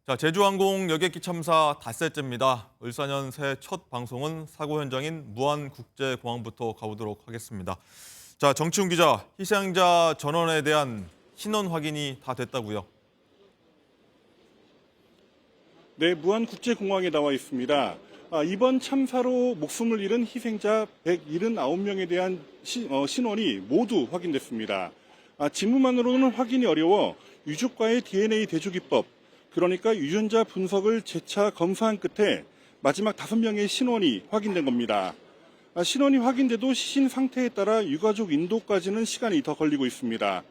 자, 제주항공 여객기 참사 닷새째입니다. 을사년 새해 첫 방송은 사고 현장인 무안국제공항부터 가보도록 하겠습니다. 자, 정치훈 기자, 희생자 전원에 대한 신원 확인이 다 됐다고요? 네, 무안국제공항에 나와 있습니다. 이번 참사로 목숨을 잃은 희생자 179명에 대한 신원이 모두 확인됐습니다. 직무만으로는 확인이 어려워 유족과의 DNA 대조기법, 그러니까 유전자 분석을 재차 검사한 끝에 마지막 5명의 신원이 확인된 겁니다. 신원이 확인돼도 시신 상태에 따라 유가족 인도까지는 시간이 더 걸리고 있습니다.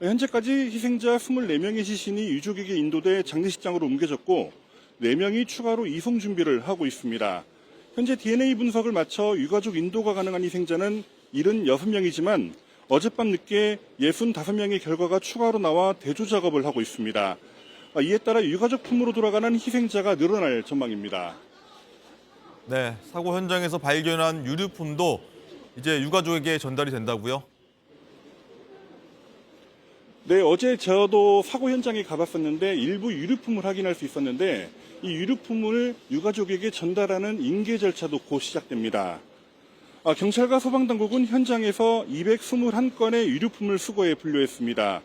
현재까지 희생자 24명의 시신이 유족에게 인도돼 장례식장으로 옮겨졌고 4명이 추가로 이송 준비를 하고 있습니다. 현재 DNA 분석을 마쳐 유가족 인도가 가능한 희생자는 76명이지만 어젯밤 늦게 65명의 결과가 추가로 나와 대조 작업을 하고 있습니다. 이에 따라 유가족 품으로 돌아가는 희생자가 늘어날 전망입니다. 네, 사고 현장에서 발견한 유류품도 이제 유가족에게 전달이 된다고요? 네, 어제 저도 사고 현장에 가봤었는데 일부 유류품을 확인할 수 있었는데 이 유류품을 유가족에게 전달하는 인계 절차도 곧 시작됩니다. 경찰과 소방당국은 현장에서 221건의 유류품을 수거해 분류했습니다.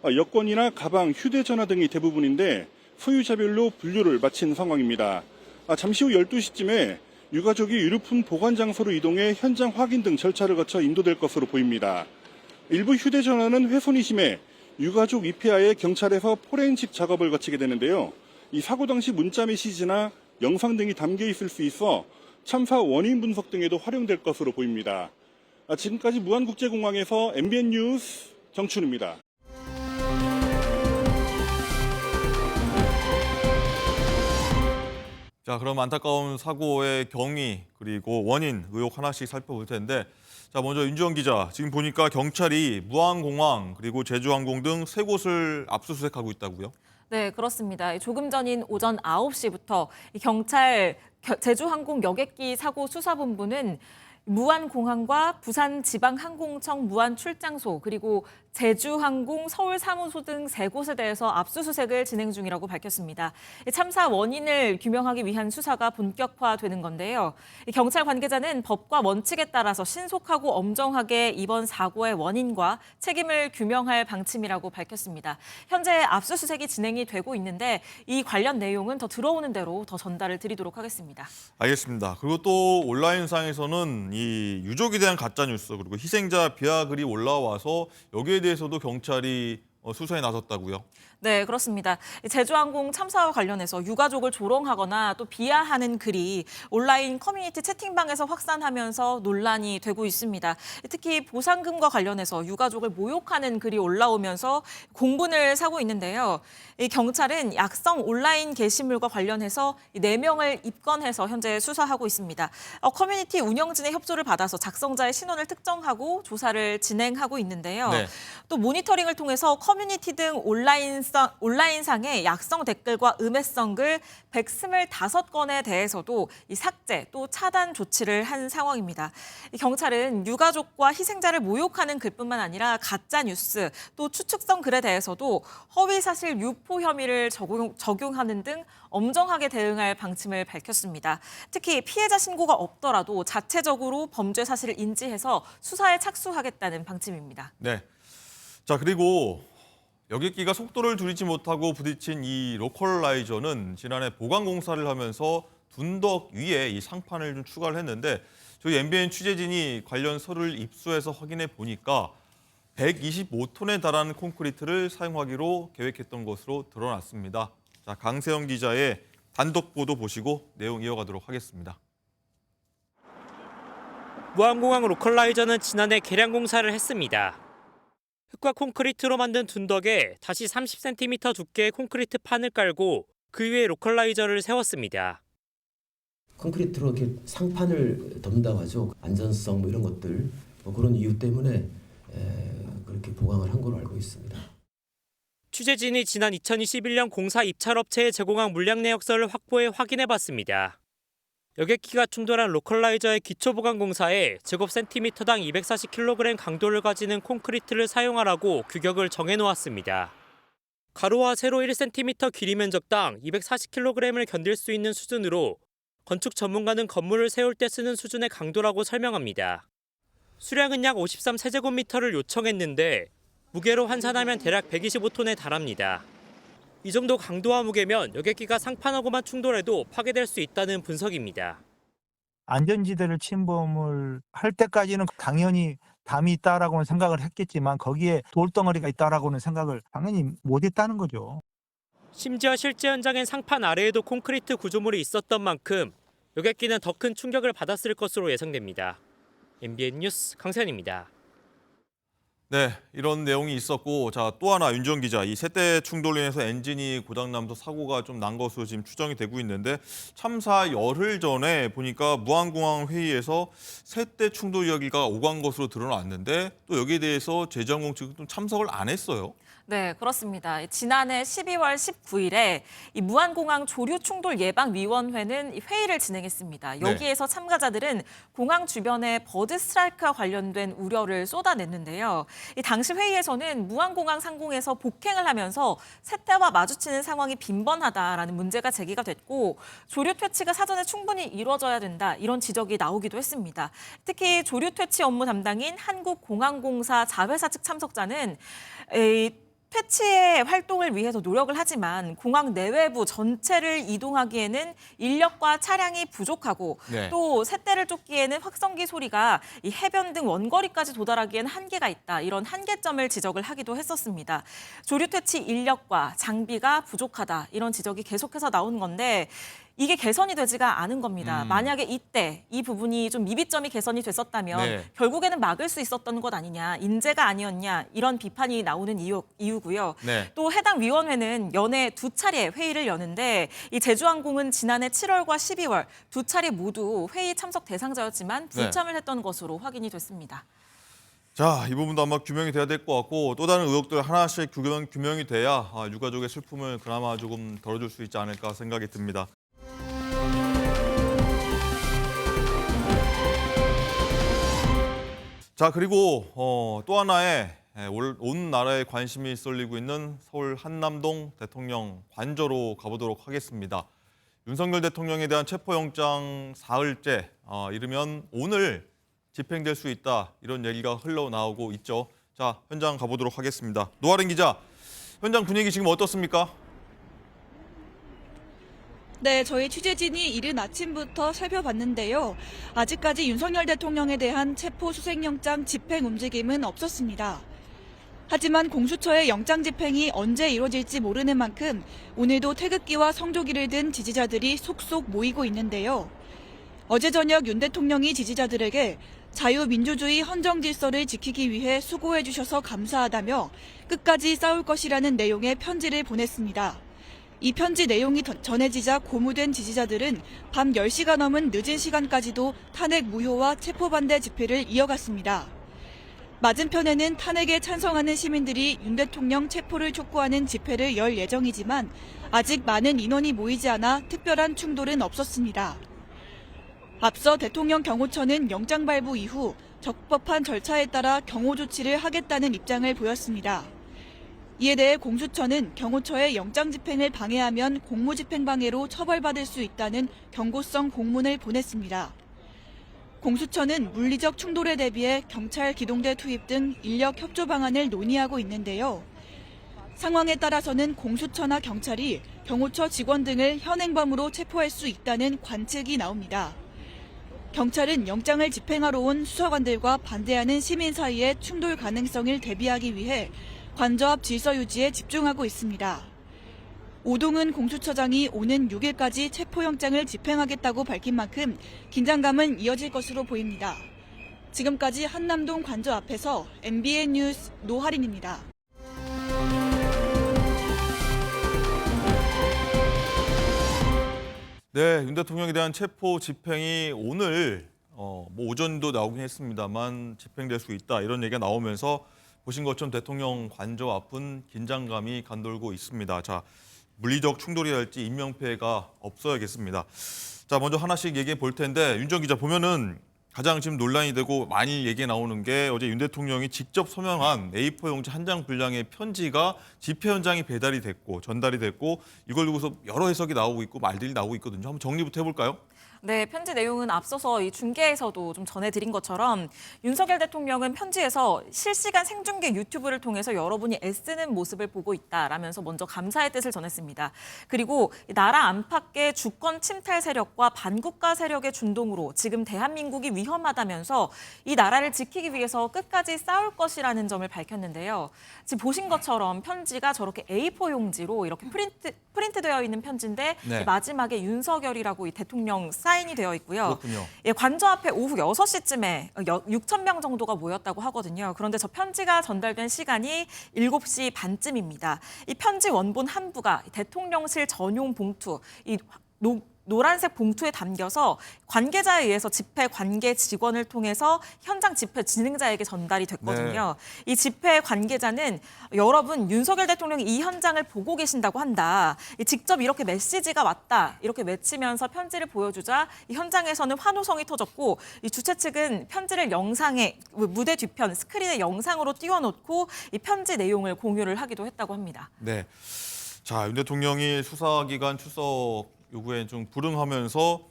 여권이나 가방, 휴대전화 등이 대부분인데 소유자별로 분류를 마친 상황입니다. 잠시 후 12시쯤에 유가족이 유류품 보관 장소로 이동해 현장 확인 등 절차를 거쳐 인도될 것으로 보입니다. 일부 휴대전화는 훼손이 심해 유가족 입회하에 경찰에서 포렌식 작업을 거치게 되는데요. 이 사고 당시 문자 메시지나 영상 등이 담겨 있을 수 있어 참사 원인 분석 등에도 활용될 것으로 보입니다. 지금까지 무안국제공항에서 MBN 뉴스 정춘우입니다. 자, 그럼 안타까운 사고의 경위 그리고 원인, 의혹 하나씩 살펴볼 텐데, 자, 먼저 윤지원 기자, 지금 보니까 경찰이 무안공항 그리고 제주항공 등 3곳을 압수수색하고 있다고요? 네, 그렇습니다. 조금 전인 오전 9시부터 경찰 제주항공 여객기 사고 수사본부는 무안공항과 부산지방항공청 무안출장소 그리고 제주항공 서울사무소 등 3곳에 대해서 압수수색을 진행 중이라고 밝혔습니다. 참사 원인을 규명하기 위한 수사가 본격화되는 건데요. 경찰 관계자는 법과 원칙에 따라서 신속하고 엄정하게 이번 사고의 원인과 책임을 규명할 방침이라고 밝혔습니다. 현재 압수수색이 진행이 되고 있는데 이 관련 내용은 더 들어오는 대로 더 전달을 드리도록 하겠습니다. 알겠습니다. 그리고 또 온라인상에서는 이 유족에 대한 가짜뉴스 그리고 희생자 비하글이 올라와서 여기에 대해서도 경찰이 수사에 나섰다고요? 네, 그렇습니다. 제주항공 참사와 관련해서 유가족을 조롱하거나 또 비하하는 글이 온라인 커뮤니티 채팅방에서 확산하면서 논란이 되고 있습니다. 특히 보상금과 관련해서 유가족을 모욕하는 글이 올라오면서 공분을 사고 있는데요. 경찰은 약성 온라인 게시물과 관련해서 4명을 입건해서 현재 수사하고 있습니다. 커뮤니티 운영진의 협조를 받아서 작성자의 신원을 특정하고 조사를 진행하고 있는데요. 네. 또 모니터링을 통해서 커뮤니티 등 온라인상의 약성 댓글과 음해성 글 125건에 대해서도 이 삭제 또 차단 조치를 한 상황입니다. 경찰은 유가족과 희생자를 모욕하는 글뿐만 아니라 가짜 뉴스 또 추측성 글에 대해서도 허위사실 유포 혐의를 적용하는 등 엄정하게 대응할 방침을 밝혔습니다. 특히 피해자 신고가 없더라도 자체적으로 범죄 사실을 인지해서 수사에 착수하겠다는 방침입니다. 네. 자, 그리고 여객기가 속도를 줄이지 못하고 부딪힌 이 로컬라이저는 지난해 보강 공사를 하면서 둔덕 위에 이 상판을 좀 추가를 했는데 저희 MBN 취재진이 관련 서류를 입수해서 확인해 보니까 125톤에 달하는 콘크리트를 사용하기로 계획했던 것으로 드러났습니다. 자, 강세영 기자의 단독 보도 보시고 내용 이어가도록 하겠습니다. 무안공항 로컬라이저는 지난해 개량 공사를 했습니다. 흙과 콘크리트로 만든 둔덕에 다시 30cm 두께의 콘크리트 판을 깔고 그 위에 로컬라이저를 세웠습니다. 콘크리트로 이렇게 상판을 덮는다고 하죠. 안전성 뭐 이런 것들 그런 이유 때문에 그렇게 보강을 한 걸로 알고 있습니다. 취재진이 지난 2021년 공사 입찰업체에 제공한 물량 내역서를 확보해 확인해봤습니다. 여객기가 충돌한 로컬라이저의 기초보강 공사에 제곱 센티미터당 240kg 강도를 가지는 콘크리트를 사용하라고 규격을 정해놓았습니다. 가로와 세로 1cm 길이 면적당 240kg을 견딜 수 있는 수준으로 건축 전문가는 건물을 세울 때 쓰는 수준의 강도라고 설명합니다. 수량은 약 53세제곱미터를 요청했는데 무게로 환산하면 대략 125톤에 달합니다. 이 정도 강도와 무게면 여객기가 상판하고만 충돌해도 파괴될 수 있다는 분석입니다. 안전지대를 침범을 할 때까지는 당연히 담이 있다라고는 생각을 했겠지만 거기에 돌덩어리가 있다라고는 생각을 당연히 못했다는 거죠. 심지어 실제 현장엔 상판 아래에도 콘크리트 구조물이 있었던 만큼 여객기는 더 큰 충격을 받았을 것으로 예상됩니다. MBN 뉴스 강세현입니다. 네, 이런 내용이 있었고, 자, 또 하나 윤정 기자, 이 세대 충돌로 인해서 엔진이 고장나면서 사고가 좀 난 것으로 지금 추정이 되고 있는데 참사 열흘 전에 보니까 무안공항 회의에서 세대 충돌 이야기가 오간 것으로 드러났는데 또 여기에 대해서 제주항공 측은 좀 참석을 안 했어요. 네, 그렇습니다. 지난해 12월 19일에 이 무안공항 조류 충돌 예방 위원회는 회의를 진행했습니다. 여기에서 참가자들은 공항 주변에 버드 스트라이크와 관련된 우려를 쏟아냈는데요. 이 당시 회의에서는 무안공항 상공에서 폭행을 하면서 세대와 마주치는 상황이 빈번하다라는 문제가 제기가 됐고 조류 퇴치가 사전에 충분히 이루어져야 된다 이런 지적이 나오기도 했습니다. 특히 조류 퇴치 업무 담당인 한국공항공사 자회사 측 참석자는 퇴치의 활동을 위해서 노력을 하지만 공항 내외부 전체를 이동하기에는 인력과 차량이 부족하고 네. 또 샛대를 쫓기에는 확성기 소리가 이 해변 등 원거리까지 도달하기에는 한계가 있다. 이런 한계점을 지적을 하기도 했었습니다. 조류 퇴치 인력과 장비가 부족하다. 이런 지적이 계속해서 나온 건데 이게 개선이 되지가 않은 겁니다. 만약에 이때 이 부분이 좀 미비점이 개선이 됐었다면 네. 결국에는 막을 수 있었던 것 아니냐, 인재가 아니었냐 이런 비판이 나오는 이유고요. 네. 또 해당 위원회는 연에 두 차례 회의를 여는데 이 제주항공은 지난해 7월과 12월 두 차례 모두 회의 참석 대상자였지만 불참을 했던 것으로 확인이 됐습니다. 자, 이 부분도 아마 규명이 돼야 될 것 같고 또 다른 의혹들 하나씩 규명이 돼야 유가족의 슬픔을 그나마 조금 덜어줄 수 있지 않을까 생각이 듭니다. 자, 그리고 또 하나의 온 나라에 관심이 쏠리고 있는 서울 한남동 대통령 관저로 가보도록 하겠습니다. 윤석열 대통령에 대한 체포영장 사흘째, 이르면 오늘 집행될 수 있다 이런 얘기가 흘러나오고 있죠. 자, 현장 가보도록 하겠습니다. 노아린 기자, 현장 분위기 지금 어떻습니까? 네, 저희 취재진이 이른 아침부터 살펴봤는데요. 아직까지 윤석열 대통령에 대한 체포 수색영장 집행 움직임은 없었습니다. 하지만 공수처의 영장 집행이 언제 이루어질지 모르는 만큼 오늘도 태극기와 성조기를 든 지지자들이 속속 모이고 있는데요. 어제 저녁 윤 대통령이 지지자들에게 자유민주주의 헌정질서를 지키기 위해 수고해 주셔서 감사하다며 끝까지 싸울 것이라는 내용의 편지를 보냈습니다. 이 편지 내용이 전해지자 고무된 지지자들은 밤 10시가 넘은 늦은 시간까지도 탄핵 무효와 체포반대 집회를 이어갔습니다. 맞은편에는 탄핵에 찬성하는 시민들이 윤 대통령 체포를 촉구하는 집회를 열 예정이지만 아직 많은 인원이 모이지 않아 특별한 충돌은 없었습니다. 앞서 대통령 경호처는 영장 발부 이후 적법한 절차에 따라 경호 조치를 하겠다는 입장을 보였습니다. 이에 대해 공수처는 경호처의 영장 집행을 방해하면 공무집행방해로 처벌받을 수 있다는 경고성 공문을 보냈습니다. 공수처는 물리적 충돌에 대비해 경찰 기동대 투입 등 인력 협조 방안을 논의하고 있는데요. 상황에 따라서는 공수처나 경찰이 경호처 직원 등을 현행범으로 체포할 수 있다는 관측이 나옵니다. 경찰은 영장을 집행하러 온 수사관들과 반대하는 시민 사이의 충돌 가능성을 대비하기 위해 관저 앞 질서 유지에 집중하고 있습니다. 오동은 공수처장이 오는 6일까지 체포영장을 집행하겠다고 밝힌 만큼 긴장감은 이어질 것으로 보입니다. 지금까지 한남동 관저 앞에서 MBN 뉴스 노하린입니다. 네, 윤 대통령에 대한 체포 집행이 오늘 오전도 나오긴 했습니다만 집행될 수 있다 이런 얘기가 나오면서 보신 것처럼 대통령 관저 앞은 긴장감이 감돌고 있습니다. 자, 물리적 충돌이랄지 인명피해가 없어야겠습니다. 자, 먼저 하나씩 얘기해 볼 텐데 윤정 기자 보면은 가장 지금 논란이 되고 많이 얘기 나오는 게 어제 윤 대통령이 직접 서명한 A4 용지 한 장 분량의 편지가 집회 현장에 배달이 됐고 전달이 됐고 이걸 두고서 여러 해석이 나오고 있고 말들이 나오고 있거든요. 한번 정리부터 해볼까요? 네, 편지 내용은 앞서서 이 중계에서도 좀 전해드린 것처럼 윤석열 대통령은 편지에서 실시간 생중계 유튜브를 통해서 여러분이 애쓰는 모습을 보고 있다라면서 먼저 감사의 뜻을 전했습니다. 그리고 나라 안팎의 주권 침탈 세력과 반국가 세력의 준동으로 지금 대한민국이 위험하다면서 이 나라를 지키기 위해서 끝까지 싸울 것이라는 점을 밝혔는데요. 지금 보신 것처럼 편지가 저렇게 A4 용지로 이렇게 프린트되어 있는 편지인데 네. 마지막에 윤석열이라고 이 대통령 사인이 되어 있고요. 그렇군요. 예, 관저 앞에 오후 6시쯤에 6천 명 정도가 모였다고 하거든요. 그런데 저 편지가 전달된 시간이 7시 반쯤입니다. 이 편지 원본 한 부가 대통령실 전용 봉투, 이 노란색 봉투에 담겨서 관계자에 의해서 집회 관계 직원을 통해서 현장 집회 진행자에게 전달이 됐거든요. 이 집회 관계자는 여러분 윤석열 대통령이 이 현장을 보고 계신다고 한다. 직접 이렇게 메시지가 왔다. 이렇게 외치면서 편지를 보여주자 이 현장에서는 환호성이 터졌고 이 주최 측은 편지를 영상에 무대 뒤편 스크린에 영상으로 띄워놓고 이 편지 내용을 공유를 하기도 했다고 합니다. 네. 자, 윤 대통령이 수사기관 출석 요구에 좀 불응하면서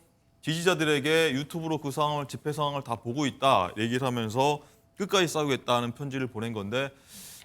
지지자들에게 유튜브로 그 상황을 집회 상황을 다 보고 있다 얘기를 하면서 끝까지 싸우겠다는 편지를 보낸 건데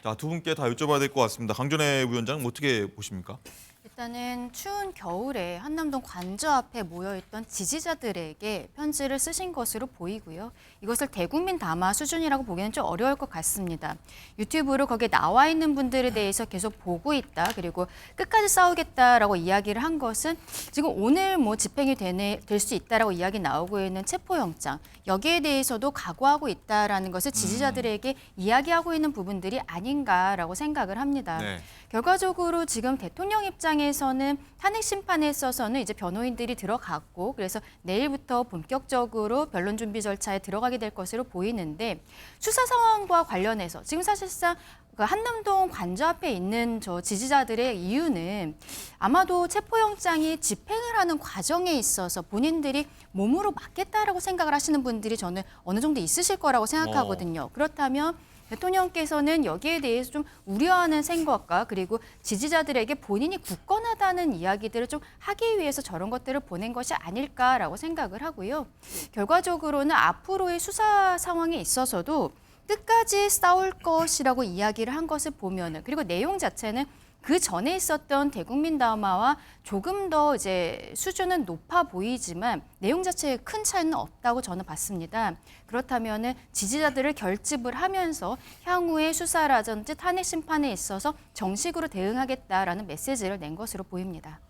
자, 두 분께 다 여쭤봐야 될 것 같습니다. 강전애 위원장 어떻게 보십니까? 일단은 추운 겨울에 한남동 관저 앞에 모여있던 지지자들에게 편지를 쓰신 것으로 보이고요. 이것을 대국민 담화 수준이라고 보기는 좀 어려울 것 같습니다. 유튜브로 거기에 나와 있는 분들에 대해서 계속 보고 있다. 그리고 끝까지 싸우겠다라고 이야기를 한 것은 지금 오늘 집행이 될 수 있다라고 이야기 나오고 있는 체포영장. 여기에 대해서도 각오하고 있다라는 것을 지지자들에게 이야기하고 있는 부분들이 아닌가라고 생각을 합니다. 네. 결과적으로 지금 대통령 입장에서는 탄핵 심판에 있어서는 이제 변호인들이 들어갔고 그래서 내일부터 본격적으로 변론 준비 절차에 들어가게 될 것으로 보이는데 수사 상황과 관련해서 지금 사실상 그 한남동 관저 앞에 있는 저 지지자들의 이유는 아마도 체포영장이 집행을 하는 과정에 있어서 본인들이 몸으로 맞겠다라고 생각을 하시는 분들이 저는 어느 정도 있으실 거라고 생각하거든요. 그렇다면 대통령께서는 여기에 대해서 좀 우려하는 생각과 그리고 지지자들에게 본인이 굳건하다는 이야기들을 좀 하기 위해서 저런 것들을 보낸 것이 아닐까라고 생각을 하고요. 결과적으로는 앞으로의 수사 상황에 있어서도 끝까지 싸울 것이라고 이야기를 한 것을 보면은 그리고 내용 자체는 그 전에 있었던 대국민 담화와 조금 더 이제 수준은 높아 보이지만 내용 자체에 큰 차이는 없다고 저는 봤습니다. 그렇다면은 지지자들을 결집을 하면서 향후의 수사라든지 탄핵 심판에 있어서 정식으로 대응하겠다라는 메시지를 낸 것으로 보입니다.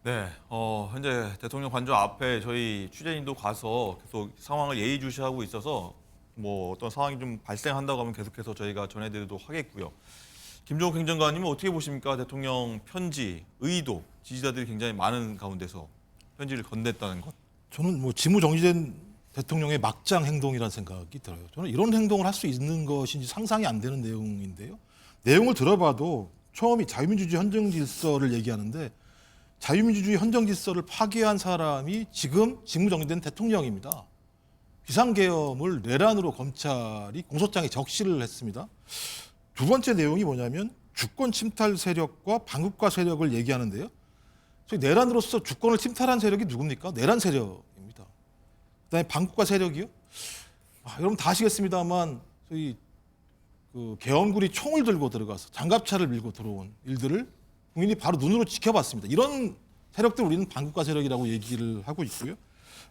네, 현재 대통령 관저 앞에 저희 취재진도 가서 계속 상황을 예의주시하고 있어서 어떤 상황이 좀 발생한다고 하면 계속해서 저희가 전해드리도록 하겠고요. 김종욱 행정관님은 어떻게 보십니까? 대통령 편지, 의도, 지지자들이 굉장히 많은 가운데서 편지를 건넸다는 것. 저는 직무 정지된 대통령의 막장 행동이라는 생각이 들어요. 저는 이런 행동을 할 수 있는 것인지 상상이 안 되는 내용인데요. 내용을 들어봐도 처음이 자유민주주의 헌정 질서를 얘기하는데 자유민주주의 헌정 질서를 파괴한 사람이 지금 직무 정지된 대통령입니다. 비상계엄을 내란으로 검찰이 공소장에 적시를 했습니다. 두 번째 내용이 뭐냐면 주권 침탈 세력과 반국가 세력을 얘기하는데요. 소위 내란으로서 주권을 침탈한 세력이 누굽니까? 내란 세력입니다. 그다음에 반국가 세력이요? 여러분 다 아시겠습니다만 소위 그 계엄군이 총을 들고 들어가서 장갑차를 밀고 들어온 일들을 국민이 바로 눈으로 지켜봤습니다. 이런 세력들 우리는 반국가 세력이라고 얘기를 하고 있고요.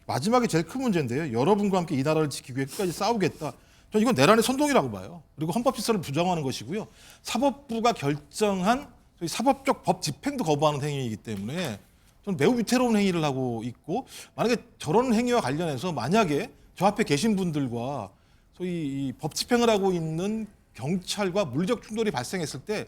마지막에 제일 큰 문제인데요. 여러분과 함께 이 나라를 지키기 위해 끝까지 싸우겠다. 저는 이건 내란의 선동이라고 봐요. 그리고 헌법 질서를 부정하는 것이고요. 사법부가 결정한 사법적 법 집행도 거부하는 행위이기 때문에 저는 매우 위태로운 행위를 하고 있고 만약에 저런 행위와 관련해서 만약에 저 앞에 계신 분들과 소위 이 법 집행을 하고 있는 경찰과 물리적 충돌이 발생했을 때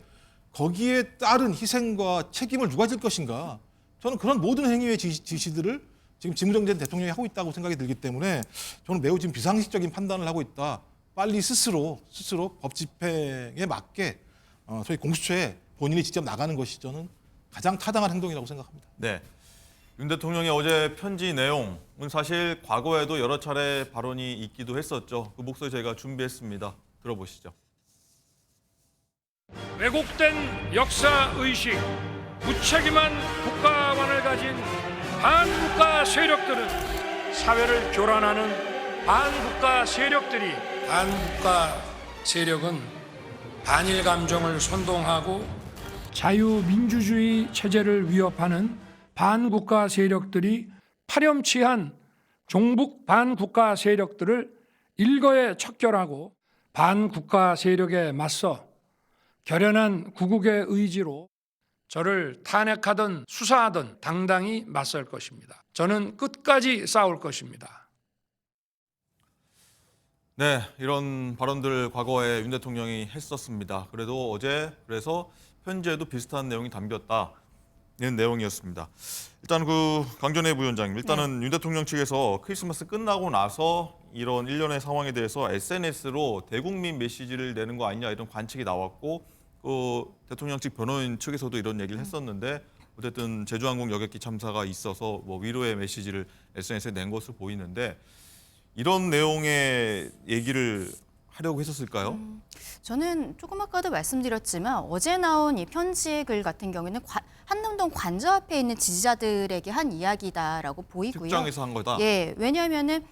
거기에 따른 희생과 책임을 누가 질 것인가. 저는 그런 모든 행위의 지시들을 지금 직무정지된 대통령이 하고 있다고 생각이 들기 때문에 저는 매우 지금 비상식적인 판단을 하고 있다. 빨리 스스로 법 집행에 맞게 소위 공수처에 본인이 직접 나가는 것이 저는 가장 타당한 행동이라고 생각합니다. 네. 윤 대통령의 어제 편지 내용은 사실 과거에도 여러 차례 발언이 있기도 했었죠. 그 목소리 저희가 준비했습니다. 들어보시죠. 왜곡된 역사의식, 무책임한 국가관을 가진 반국가 세력들은 사회를 교란하는 반국가 세력들이 반국가 세력은 반일 감정을 선동하고 자유민주주의 체제를 위협하는 반국가 세력들이 파렴치한 종북 반국가 세력들을 일거에 척결하고 반국가 세력에 맞서 결연한 구국의 의지로 저를 탄핵하든 수사하든 당당히 맞설 것입니다. 저는 끝까지 싸울 것입니다. 네, 이런 발언들을 과거에 윤 대통령이 했었습니다. 그래도 어제 그래서 편지에도 비슷한 내용이 담겼다는 내용이었습니다. 일단 강전혜 부위원장님, 일단은 윤 대통령 측에서 크리스마스 끝나고 나서 이런 일련의 상황에 대해서 SNS로 대국민 메시지를 내는 거 아니냐 이런 관측이 나왔고 대통령 측 변호인 측에서도 이런 얘기를 했었는데 어쨌든 제주항공 여객기 참사가 있어서 뭐 위로의 메시지를 SNS에 낸 것으로 보이는데 이런 내용의 얘기를 하려고 했었을까요? 저는 조금 아까도 말씀드렸지만 어제 나온 이 편지의 글 같은 경우에는 한남동 관저 앞에 있는 지지자들에게 한 이야기다라고 보이고요. 특정해서 한 거다? 예, 왜냐하면은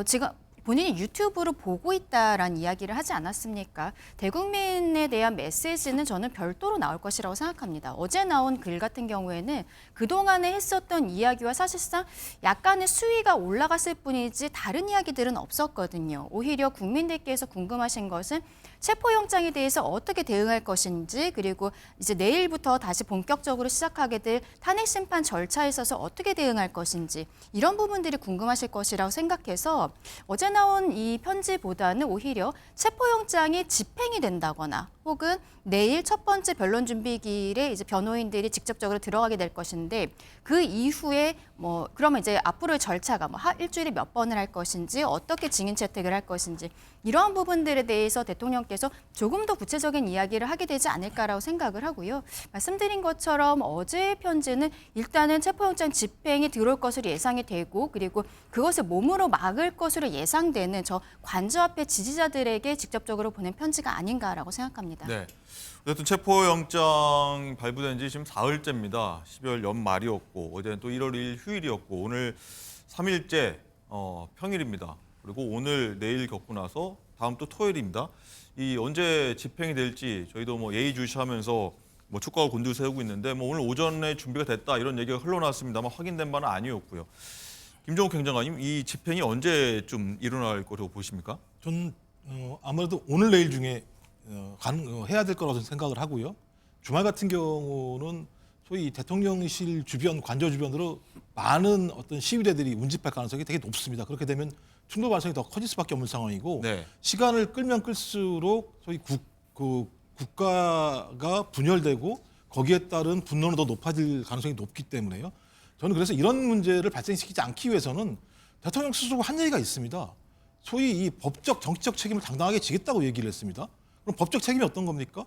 지금 본인이 유튜브로 보고 있다라는 이야기를 하지 않았습니까? 대국민에 대한 메시지는 저는 별도로 나올 것이라고 생각합니다. 어제 나온 글 같은 경우에는 그동안에 했었던 이야기와 사실상 약간의 수위가 올라갔을 뿐이지 다른 이야기들은 없었거든요. 오히려 국민들께서 궁금하신 것은 체포영장에 대해서 어떻게 대응할 것인지, 그리고 이제 내일부터 다시 본격적으로 시작하게 될 탄핵심판 절차에 있어서 어떻게 대응할 것인지, 이런 부분들이 궁금하실 것이라고 생각해서 어제 나온 이 편지보다는 오히려 체포영장이 집행이 된다거나 혹은 내일 첫 번째 변론 준비기일에 이제 변호인들이 직접적으로 들어가게 될 것인데, 그 이후에 그러면 이제 앞으로의 절차가 일주일에 몇 번을 할 것인지, 어떻게 증인 채택을 할 것인지, 이러한 부분들에 대해서 대통령께서 조금 더 구체적인 이야기를 하게 되지 않을까라고 생각을 하고요. 말씀드린 것처럼 어제의 편지는 일단은 체포영장 집행이 들어올 것으로 예상이 되고, 그리고 그것을 몸으로 막을 것으로 예상되는 저 관저 앞에 지지자들에게 직접적으로 보낸 편지가 아닌가라고 생각합니다. 네. 어쨌든 체포영장 발부된 지 지금 사흘째입니다. 12월 연말이었고 어제는 또 1월 1일 휴일이었고 오늘 3일째 평일입니다. 그리고 오늘 내일 겪고 나서 다음 또 토요일입니다. 이 언제 집행이 될지 저희도 예의주시하면서 촉구하고 곤두 세우고 있는데 오늘 오전에 준비가 됐다 이런 얘기가 흘러나왔습니다만 확인된 바는 아니었고요. 김종욱 행정관님, 이 집행이 언제쯤 일어날 거라고 보십니까? 저는 아무래도 오늘 내일 중에 해야 될 거라고 생각을 하고요. 주말 같은 경우는 소위 대통령실 주변, 관저 주변으로 많은 어떤 시위대들이 운집할 가능성이 되게 높습니다. 그렇게 되면 충돌 발생이 더 커질 수밖에 없는 상황이고 네. 시간을 끌면 끌수록 소위 국가가 분열되고 거기에 따른 분노는 더 높아질 가능성이 높기 때문에요. 저는 그래서 이런 문제를 발생시키지 않기 위해서는 대통령 스스로 한 얘기가 있습니다. 소위 이 법적, 정치적 책임을 당당하게 지겠다고 얘기를 했습니다. 그럼 법적 책임이 어떤 겁니까?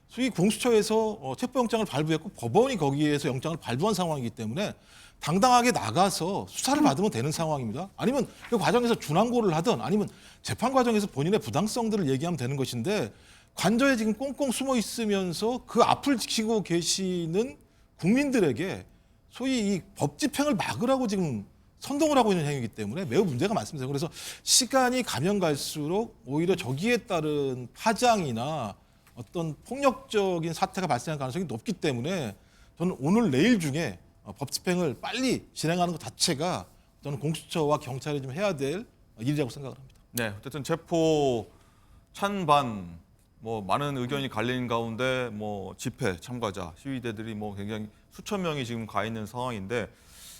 소위 공수처에서 체포영장을 발부했고 법원이 거기에서 영장을 발부한 상황이기 때문에 당당하게 나가서 수사를 받으면 되는 상황입니다. 아니면 그 과정에서 준항고를 하든 아니면 재판 과정에서 본인의 부당성들을 얘기하면 되는 것인데 관저에 지금 꽁꽁 숨어 있으면서 그 앞을 지키고 계시는 국민들에게 소위 이 법 집행을 막으라고 지금 선동을 하고 있는 행위이기 때문에 매우 문제가 많습니다. 그래서 시간이 가면 갈수록 오히려 저기에 따른 파장이나 어떤 폭력적인 사태가 발생할 가능성이 높기 때문에 저는 오늘 내일 중에 법 집행을 빨리 진행하는 것 자체가 저는 공수처와 경찰이 좀 해야 될 일이라고 생각을 합니다. 네, 어쨌든 체포 찬반 많은 의견이 갈린 가운데 집회 참가자 시위대들이 굉장히 수천 명이 지금 가 있는 상황인데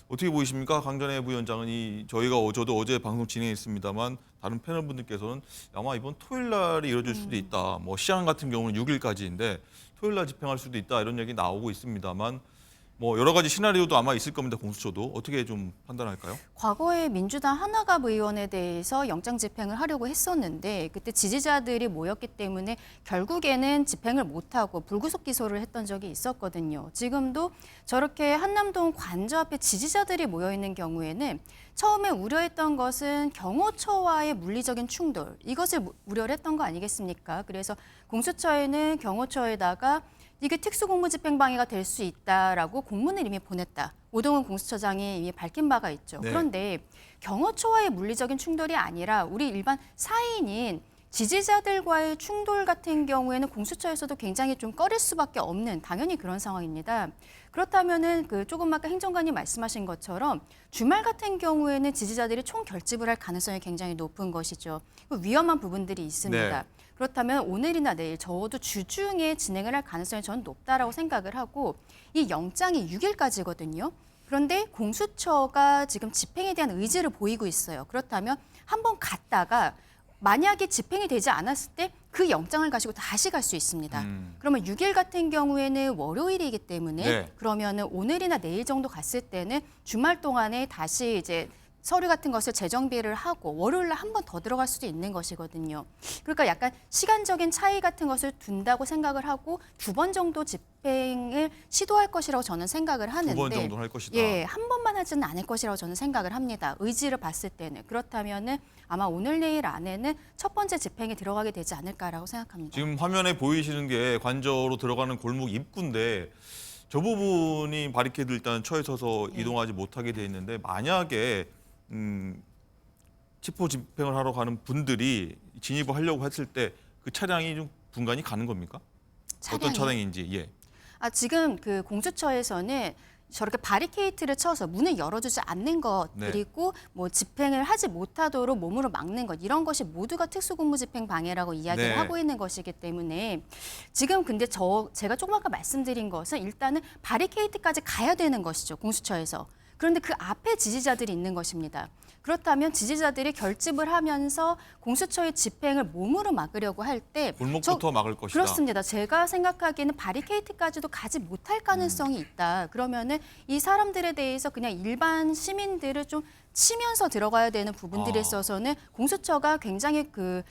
어떻게 보이십니까? 강전혜 부위원장은 저도 어제 방송 진행했습니다만 다른 패널분들께서는 아마 이번 토요일 날이 이뤄질 수도 있다. 시한 같은 경우는 6일까지인데 토요일 날 집행할 수도 있다 이런 얘기 나오고 있습니다만 뭐 여러 가지 시나리오도 아마 있을 겁니다. 공수처도 어떻게 좀 판단할까요? 과거에 민주당 하나갑 의원에 대해서 영장 집행을 하려고 했었는데 그때 지지자들이 모였기 때문에 결국에는 집행을 못하고 불구속 기소를 했던 적이 있었거든요. 지금도 저렇게 한남동 관저 앞에 지지자들이 모여있는 경우에는 처음에 우려했던 것은 경호처와의 물리적인 충돌, 이것을 우려를 했던 거 아니겠습니까? 그래서 공수처에는 경호처에다가 이게 특수공무집행방해가 될 수 있다라고 공문을 이미 보냈다. 오동훈 공수처장이 이미 밝힌 바가 있죠. 네. 그런데 경호처와의 물리적인 충돌이 아니라 우리 일반 사인인 지지자들과의 충돌 같은 경우에는 공수처에서도 굉장히 좀 꺼릴 수밖에 없는 당연히 그런 상황입니다. 그렇다면은 그 조금 아까 행정관님 말씀하신 것처럼 주말 같은 경우에는 지지자들이 총 결집을 할 가능성이 굉장히 높은 것이죠. 위험한 부분들이 있습니다. 네. 그렇다면 오늘이나 내일 적어도 주중에 진행을 할 가능성이 저는 높다라고 생각을 하고 이 영장이 6일까지거든요. 그런데 공수처가 지금 집행에 대한 의지를 보이고 있어요. 그렇다면 한번 갔다가 만약에 집행이 되지 않았을 때 그 영장을 가지고 다시 갈 수 있습니다. 그러면 6일 같은 경우에는 월요일이기 때문에 네. 그러면은 오늘이나 내일 정도 갔을 때는 주말 동안에 다시 이제 서류 같은 것을 재정비를 하고 월요일 날 한 번 더 들어갈 수도 있는 것이거든요. 그러니까 약간 시간적인 차이 같은 것을 둔다고 생각을 하고 2번 정도 집행을 시도할 것이라고 저는 생각을 하는데 2번 정도 할 것이다. 예, 한 번만 하지는 않을 것이라고 저는 생각을 합니다. 의지를 봤을 때는. 그렇다면은 아마 오늘 내일 안에는 첫 번째 집행이 들어가게 되지 않을까라고 생각합니다. 지금 화면에 보이시는 게 관저로 들어가는 골목 입구인데 저 부분이 바리케이드 일단 처에 서서 이동하지 못하게 돼 있는데 만약에 체포 집행을 하러 가는 분들이 진입을 하려고 했을 때 그 차량이 좀 분간이 가는 겁니까? 어떤 차량인지. 예. 지금 그 공수처에서는 저렇게 바리케이트를 쳐서 문을 열어주지 않는 것 네. 그리고 뭐 집행을 하지 못하도록 몸으로 막는 것 이런 것이 모두가 특수공무집행 방해라고 이야기를 네. 하고 있는 것이기 때문에 지금 근데 제가 조금 아까 말씀드린 것은 일단은 바리케이트까지 가야 되는 것이죠. 공수처에서. 그런데 그 앞에 지지자들이 있는 것입니다. 그렇다면 지지자들이 결집을 하면서 공수처의 집행을 몸으로 막으려고 할 때 골목부터 막을 것이다. 그렇습니다. 제가 생각하기에는 바리케이트까지도 가지 못할 가능성이 있다. 그러면은 이 사람들에 대해서 그냥 일반 시민들을 좀 치면서 들어가야 되는 부분들에 있어서는 공수처가 굉장히 그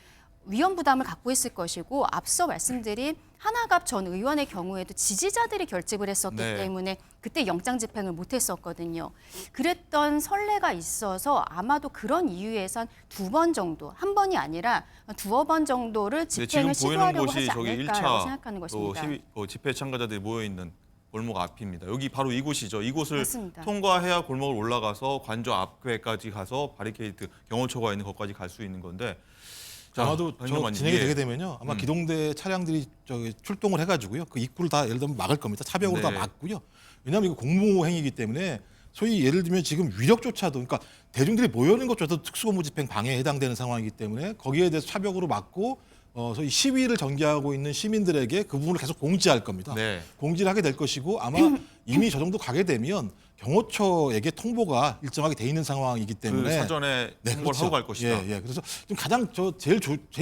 위험 부담을 갖고 있을 것이고 앞서 말씀드린 하나갑 전 의원의 경우에도 지지자들이 결집을 했었기 네. 때문에 그때 영장 집행을 못했었거든요. 그랬던 선례가 있어서 아마도 그런 이유에선 2번 정도, 한 번이 아니라 2번 정도를 지금 집행을 보이는 시도하려고 곳이 하지 저기 않을까라고 1차 생각하는 것입니다. 집회 참가자들이 모여 있는 골목 앞입니다. 여기 바로 이곳이죠. 이곳을 맞습니다. 통과해야 골목을 올라가서 관저 앞에까지 가서 바리케이트 경호처가 있는 것까지 갈 수 있는 건데. 자, 아마도 저 행정관님, 진행이 예. 되게 되면요. 아마 기동대 차량들이 저기 출동을 해가지고요. 그 입구를 다 예를 들면 막을 겁니다. 차벽으로 네. 다 막고요. 왜냐하면 이거 공무행위이기 때문에 소위 예를 들면 지금 위력조차도 그러니까 대중들이 모여있는 것조차도 특수공무집행 방해에 해당되는 상황이기 때문에 거기에 대해서 차벽으로 막고 소위 시위를 전개하고 있는 시민들에게 그 부분을 계속 공지할 겁니다. 네. 공지를 하게 될 것이고 아마 이미 저 정도 가게 되면 경호처에게 통보가 일정하게 돼 있는 상황이기 때문에 그 사전에 네, 통보를 하고 갈 것이다. 예. 그래서 지금 가장 제일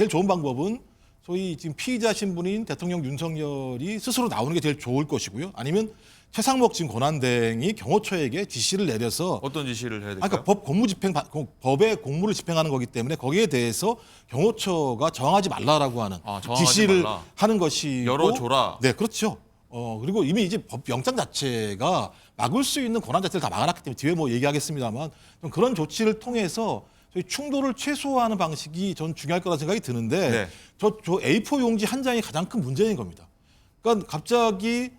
좋은 방법은 소위 지금 피의자 신분인 대통령 윤석열이 스스로 나오는 게 제일 좋을 것이고요. 아니면 최상목 지금 권한대행이 경호처에게 지시를 내려서 어떤 지시를 해야 될까요? 그러니까 법의 공무를 집행하는 거기 때문에 거기에 대해서 경호처가 정하지 말라라고 하는 정하지 지시를 말라. 하는 것이고 열어줘라. 네, 그렇죠. 그리고 이미 이제 법 영장 자체가 막을 수 있는 권한 자체를 다 막아놨기 때문에 뒤에 뭐 얘기하겠습니다만 좀 그런 조치를 통해서 저희 충돌을 최소화하는 방식이 전 중요할 거라 생각이 드는데 네. 저 A4 용지 한 장이 가장 큰 문제인 겁니다. 그러니까 갑자기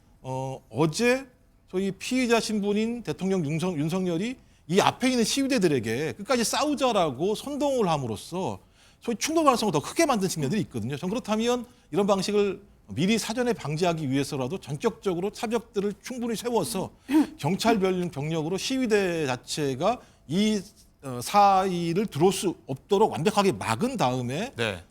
어제 저희 피의자 신분인 대통령 윤석열이 이 앞에 있는 시위대들에게 끝까지 싸우자라고 선동을 함으로써 소위 충돌 가능성을 더 크게 만든 측면들이 있거든요. 전 그렇다면 이런 방식을 미리 사전에 방지하기 위해서라도 전격적으로 차벽들을 충분히 세워서 경찰 병력으로 시위대 자체가 이 사이를 들어올 수 없도록 완벽하게 막은 다음에 네.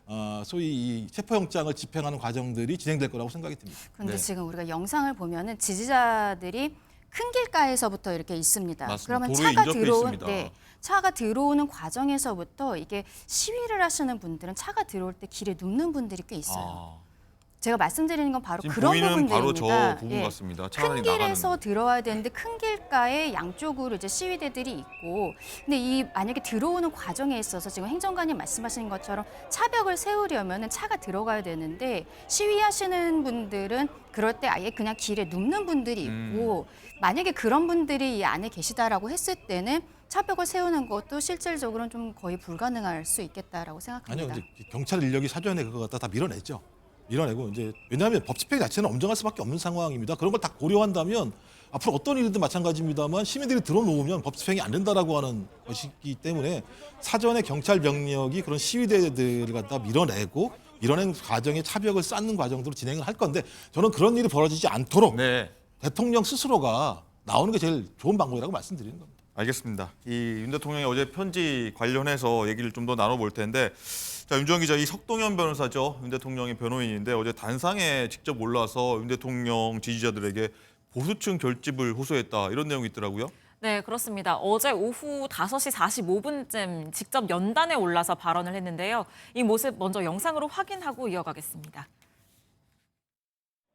소위 이 체포영장을 집행하는 과정들이 진행될 거라고 생각이 듭니다. 그런데 네. 지금 우리가 영상을 보면은 지지자들이 큰 길가에서부터 이렇게 있습니다. 맞습니다. 그러면 도로에 인접해 있습니다. 차가 들어오는 과정에서부터 이게 시위를 하시는 분들은 차가 들어올 때 길에 눕는 분들이 꽤 있어요. 제가 말씀드리는 건 바로 지금 그런 보이는 부분들입니다. 바로 저 부분 예. 같습니다. 차 큰 안에 길에서 나가는. 들어와야 되는데 큰 길가에 양쪽으로 이제 시위대들이 있고, 근데 이 만약에 들어오는 과정에 있어서 지금 행정관님 말씀하신 것처럼 차벽을 세우려면은 차가 들어가야 되는데 시위하시는 분들은 그럴 때 아예 그냥 길에 눕는 분들이 있고, 만약에 그런 분들이 이 안에 계시다라고 했을 때는 차벽을 세우는 것도 실질적으로는 좀 거의 불가능할 수 있겠다라고 생각합니다. 아니요, 이제 경찰 인력이 사전에 그거 갖다 다 밀어냈죠. 밀어내고 이제 왜냐하면 법 집행 자체는 엄정할 수밖에 없는 상황입니다. 그런 걸 다 고려한다면 앞으로 어떤 일이든 마찬가지입니다만 시민들이 들어놓으면 법 집행이 안 된다라고 하는 것이기 때문에 사전에 경찰 병력이 그런 시위대들을 갖다 밀어내고 밀어낸 과정에 차벽을 쌓는 과정으로 진행을 할 건데 저는 그런 일이 벌어지지 않도록 네. 대통령 스스로가 나오는 게 제일 좋은 방법이라고 말씀드리는 겁니다. 알겠습니다. 이 윤 대통령의 어제 편지 관련해서 얘기를 좀 더 나눠볼 텐데, 자, 윤주원 기자, 이 석동현 변호사죠. 윤 대통령의 변호인인데 어제 단상에 직접 올라서 윤 대통령 지지자들에게 보수층 결집을 호소했다, 이런 내용이 있더라고요. 네, 그렇습니다. 어제 오후 5시 45분쯤 직접 연단에 올라서 발언을 했는데요. 이 모습 먼저 영상으로 확인하고 이어가겠습니다.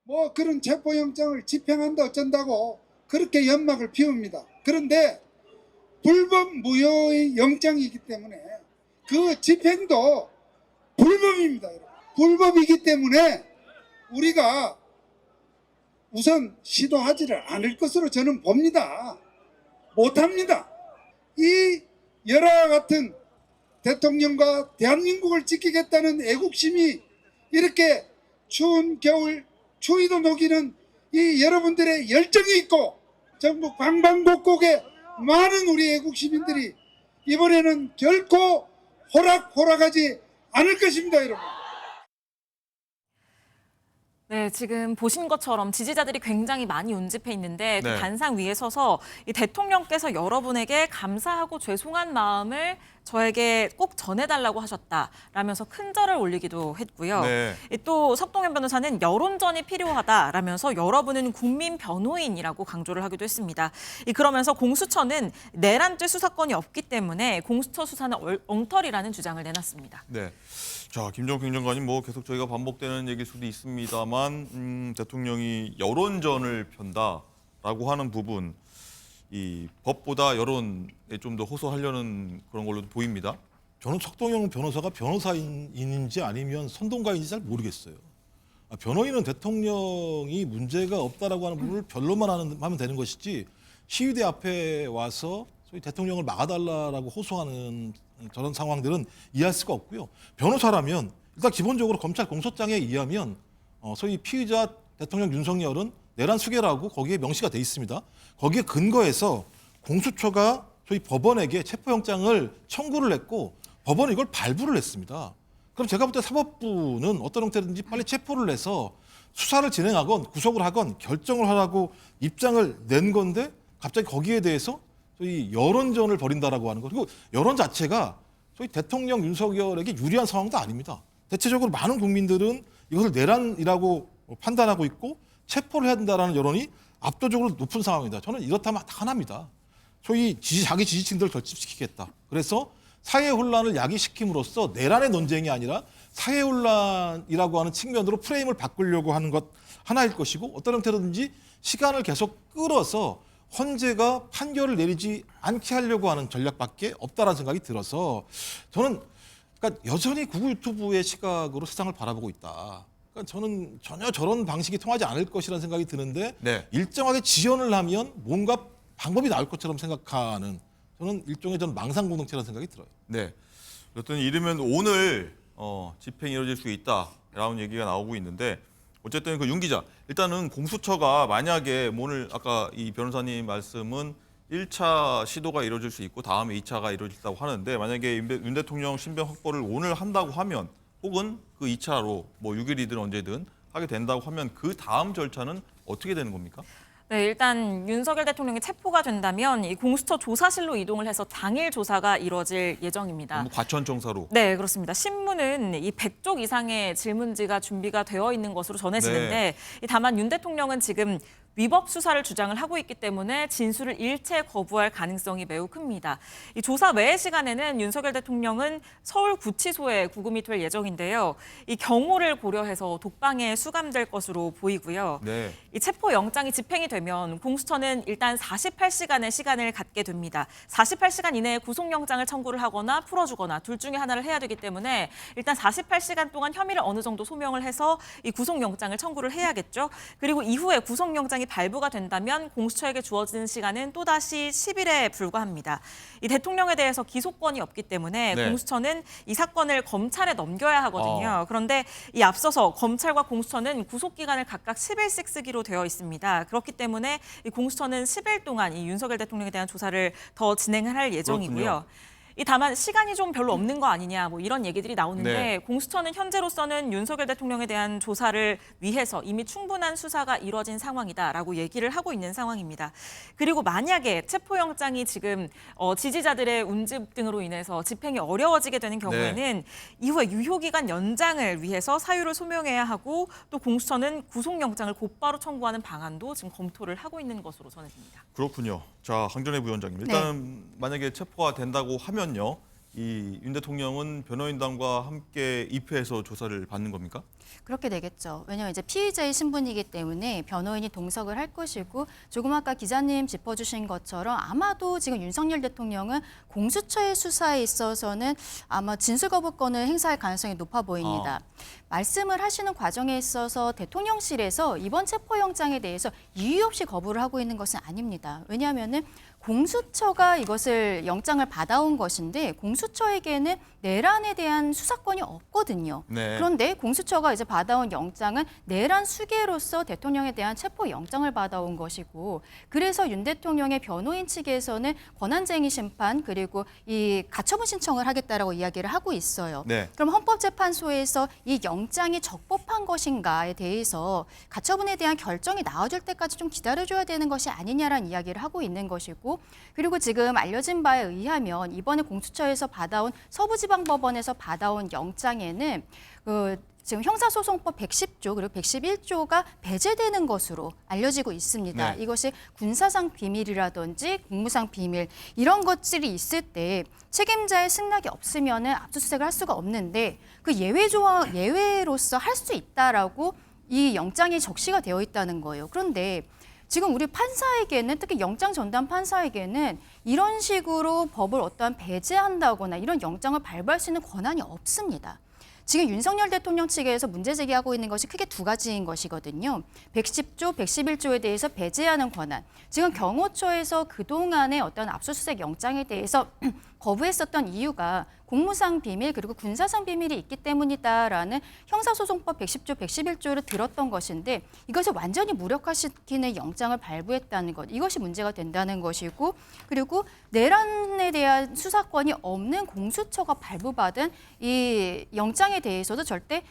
뭐 그런 체포영장을 집행한다 어쩐다고 그렇게 연막을 피웁니다. 그런데 불법 무효의 영장이기 때문에 그 집행도 불법입니다. 불법이기 때문에 우리가 우선 시도하지를 않을 것으로 저는 봅니다. 못합니다. 이 열화와 같은 대통령과 대한민국을 지키겠다는 애국심이 이렇게 추운 겨울 추위도 녹이는 이 여러분들의 열정이 있고 전국 방방곡곡에 많은 우리 애국 시민들이 이번에는 결코 호락호락하지 않을 것입니다, 여러분. 네, 지금 보신 것처럼 지지자들이 굉장히 많이 운집해 있는데 그 네. 단상 위에 서서 이 대통령께서 여러분에게 감사하고 죄송한 마음을 저에게 꼭 전해달라고 하셨다라면서 큰 절을 올리기도 했고요. 네. 또 석동현 변호사는 여론전이 필요하다라면서 여러분은 국민 변호인이라고 강조를 하기도 했습니다. 그러면서 공수처는 내란죄 수사권이 없기 때문에 공수처 수사는 엉터리라는 주장을 내놨습니다. 네. 자, 김종국 행정관님, 뭐 계속 저희가 반복되는 얘기일 수도 있습니다만 대통령이 여론전을 편다라고 하는 부분, 이 법보다 여론에 좀 더 호소하려는 그런 걸로 보입니다. 저는 석동현 변호사가 변호사인지 아니면 선동가인지 잘 모르겠어요. 변호인은 대통령이 문제가 없다라고 하는 부분을 변론만 하면 되는 것이지 시위대 앞에 와서 소위 대통령을 막아달라고 호소하는 저런 상황들은 이해할 수가 없고요. 변호사라면 일단 기본적으로 검찰 공소장에 의하면 소위 피의자 대통령 윤석열은 내란 수괴라고 거기에 명시가 돼 있습니다. 거기에 근거해서 공수처가 소위 법원에게 체포영장을 청구를 했고 법원은 이걸 발부를 했습니다. 그럼 제가 볼 때 사법부는 어떤 형태든지 빨리 체포를 해서 수사를 진행하건 구속을 하건 결정을 하라고 입장을 낸 건데 갑자기 거기에 대해서 소위 여론전을 벌인다라고 하는 거. 그리고 여론 자체가 소위 대통령 윤석열에게 유리한 상황도 아닙니다. 대체적으로 많은 국민들은 이것을 내란이라고 판단하고 있고 체포를 해야 된다라는 여론이 압도적으로 높은 상황입니다. 저는 이렇다면 하나입니다. 소위 자기 지지층들을 결집시키겠다. 그래서 사회 혼란을 야기시킴으로써 내란의 논쟁이 아니라 사회 혼란이라고 하는 측면으로 프레임을 바꾸려고 하는 것 하나일 것이고 어떤 형태로든지 시간을 계속 끌어서 헌재가 판결을 내리지 않게 하려고 하는 전략밖에 없다라는 생각이 들어서 저는 그러니까 여전히 구글 유튜브의 시각으로 세상을 바라보고 있다. 그러니까 저는 전혀 저런 방식이 통하지 않을 것이라는 생각이 드는데 네. 일정하게 지연을 하면 뭔가 방법이 나올 것처럼 생각하는 저는 일종의 전 망상 공동체라는 생각이 들어요. 네. 그랬더니 이르면 오늘 집행이 이루어질 수 있다라는 얘기가 나오고 있는데 어쨌든 그 윤 기자, 일단은 공수처가 만약에 오늘 아까 이 변호사님 말씀은 1차 시도가 이루어질 수 있고 다음에 2차가 이루어진다고 하는데 만약에 윤 대통령 신변 확보를 오늘 한다고 하면 혹은 그 2차로 뭐 6일이든 언제든 하게 된다고 하면 그 다음 절차는 어떻게 되는 겁니까? 네, 일단 윤석열 대통령이 체포가 된다면 이 공수처 조사실로 이동을 해서 당일 조사가 이루어질 예정입니다. 과천청사로. 네, 그렇습니다. 신문은 이 100쪽 이상의 질문지가 준비가 되어 있는 것으로 전해지는데 다만 윤 대통령은 지금 위법 수사를 주장을 하고 있기 때문에 진술을 일체 거부할 가능성이 매우 큽니다. 이 조사 외의 시간에는 윤석열 대통령은 서울구치소에 구금이 될 예정인데요. 이 경호를 고려해서 독방에 수감될 것으로 보이고요. 네. 이 체포영장이 집행이 되면 공수처는 일단 48시간의 시간을 갖게 됩니다. 48시간 이내에 구속영장을 청구를 하거나 풀어주거나 둘 중에 하나를 해야 되기 때문에 일단 48시간 동안 혐의를 어느 정도 소명을 해서 이 구속영장을 청구를 해야겠죠. 그리고 이후에 구속영장이 발부가 된다면 공수처에게 주어지는 시간은 또다시 10일에 불과합니다. 이 대통령에 대해서 기소권이 없기 때문에 네. 공수처는 이 사건을 검찰에 넘겨야 하거든요. 그런데 이 앞서서 검찰과 공수처는 구속기간을 각각 10일씩 쓰기로 되어 있습니다. 그렇기 때문에 이 공수처는 10일 동안 이 윤석열 대통령에 대한 조사를 더 진행을 할 예정이고요. 그렇군요. 이 다만 시간이 좀 별로 없는 거 아니냐 뭐 이런 얘기들이 나오는데 네. 공수처는 현재로서는 윤석열 대통령에 대한 조사를 위해서 이미 충분한 수사가 이뤄진 상황이다라고 얘기를 하고 있는 상황입니다. 그리고 만약에 체포영장이 지금 지지자들의 운집 등으로 인해서 집행이 어려워지게 되는 경우에는 이후에 유효기간 연장을 위해서 사유를 소명해야 하고 또 공수처는 구속영장을 곧바로 청구하는 방안도 지금 검토를 하고 있는 것으로 전해집니다. 그렇군요. 자, 황전혜 부위원장님. 일단 만약에 체포가 된다고 하면요. 이 윤 대통령은 변호인단과 함께 입회해서 조사를 받는 겁니까? 그렇게 되겠죠. 왜냐하면 이제 피의자의 신분이기 때문에 변호인이 동석을 할 것이고 조금 아까 기자님 짚어주신 것처럼 아마도 지금 윤석열 대통령은 공수처의 수사에 있어서는 아마 진술 거부권을 행사할 가능성이 높아 보입니다. 말씀을 하시는 과정에 있어서 대통령실에서 이번 체포영장에 대해서 이유 없이 거부를 하고 있는 것은 아닙니다. 왜냐하면은 공수처가 이것을 영장을 받아온 것인데 공수처에게는 내란에 대한 수사권이 없거든요. 네. 그런데 공수처가 이제 받아온 영장은 내란 수계로서 대통령에 대한 체포 영장을 받아온 것이고 그래서 윤 대통령의 변호인 측에서는 권한쟁의 심판 그리고 이 가처분 신청을 하겠다라고 이야기를 하고 있어요. 네. 그럼 헌법재판소에서 이 영장이 적법한 것인가에 대해서 가처분에 대한 결정이 나와줄 때까지 좀 기다려줘야 되는 것이 아니냐라는 이야기를 하고 있는 것이고 그리고 지금 알려진 바에 의하면 이번에 공수처에서 받아온 서부지방법원에서 받아온 영장에는 지금 형사소송법 110조 그리고 111조가 배제되는 것으로 알려지고 있습니다. 네. 이것이 군사상 비밀이라든지 공무상 비밀 이런 것들이 있을 때 책임자의 승낙이 없으면 압수수색을 할 수가 없는데 그 예외로서 할 수 있다라고 이 영장이 적시가 되어 있다는 거예요. 그런데 지금 우리 판사에게는 특히 영장 전담 판사에게는 이런 식으로 법을 어떠한 배제한다거나 이런 영장을 발부할 수 있는 권한이 없습니다. 지금 윤석열 대통령 측에서 문제 제기하고 있는 것이 크게 두 가지인 것이거든요. 110조, 111조에 대해서 배제하는 권한. 지금 경호처에서 그동안의 어떤 압수수색 영장에 대해서 거부했었던 이유가 공무상 비밀 그리고 군사상 비밀이 있기 때문이다라는 형사소송법 110조, 111조를 들었던 것인데 이것을 완전히 무력화시키는 영장을 발부했다는 것. 이것이 문제가 된다는 것이고 그리고 내란에 대한 수사권이 없는 공수처가 발부받은 이 영장에 대해서도 절대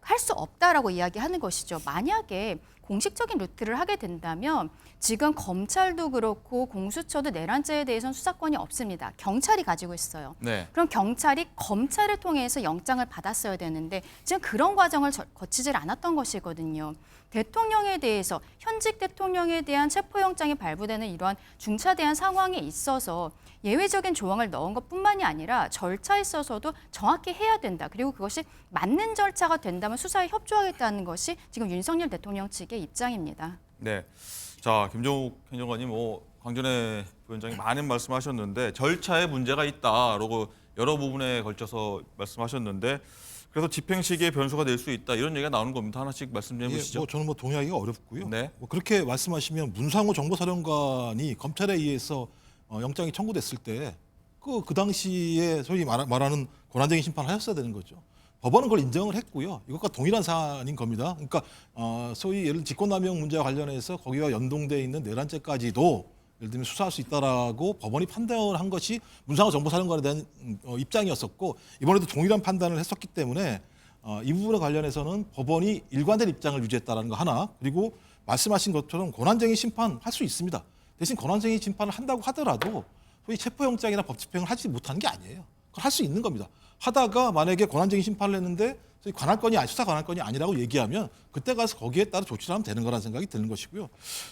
할 수 없다라고 이야기하는 것이죠. 만약에 공식적인 루트를 하게 된다면 지금 검찰도 그렇고 공수처도 내란죄에 대해서는 수사권이 없습니다. 경찰이 가지고 있어요. 네. 그럼 경찰이 검찰을 통해서 영장을 받았어야 되는데 지금 그런 과정을 거치질 않았던 것이거든요. 대통령에 대해서 현직 대통령에 대한 체포영장이 발부되는 이러한 중차대한 상황에 있어서 예외적인 조항을 넣은 것뿐만이 아니라 절차에 있어서도 정확히 해야 된다. 그리고 그것이 맞는 절차가 된다면 수사에 협조하겠다는 것이 지금 윤석열 대통령 측의 입장입니다. 네. 자, 김종욱 행정관님, 황전혜 부위원장이 많은 말씀하셨는데 절차에 문제가 있다라고 여러 부분에 걸쳐서 말씀하셨는데 그래서 집행 시기에 변수가 될 수 있다 이런 얘기가 나오는 겁니다. 하나씩 말씀 좀 해주시죠. 저는 동의하기가 어렵고요. 네. 그렇게 말씀하시면 문상호 정보사령관이 검찰에 의해서 영장이 청구됐을 때 그 당시에 소위 말하는 권한쟁의 심판을 하셨어야 되는 거죠. 법원은 그걸 인정을 했고요. 이것과 동일한 사안인 겁니다. 그러니까 소위 예를 직권남용 문제와 관련해서 거기와 연동돼 있는 내란죄까지도 예를 들면 수사할 수 있다라고 법원이 판단을 한 것이 문상호 정보사령관에 대한 입장이었었고 이번에도 동일한 판단을 했었기 때문에 이 부분에 관련해서는 법원이 일관된 입장을 유지했다는 거 하나 그리고 말씀하신 것처럼 권한쟁의 심판할 수 있습니다. 대신 권한쟁의 심판을 한다고 하더라도 소위 체포영장이나 법집행을 하지 못하는 게 아니에요. 그걸 할 수 있는 겁니다. 하다가 만약에 권한쟁의 심판을 했는데 관할 건이 수사 관할 건이 아니라고 얘기하면 그때 가서 거기에 따라 조치를 하면 되는 거라는 생각이 드는 것이고요.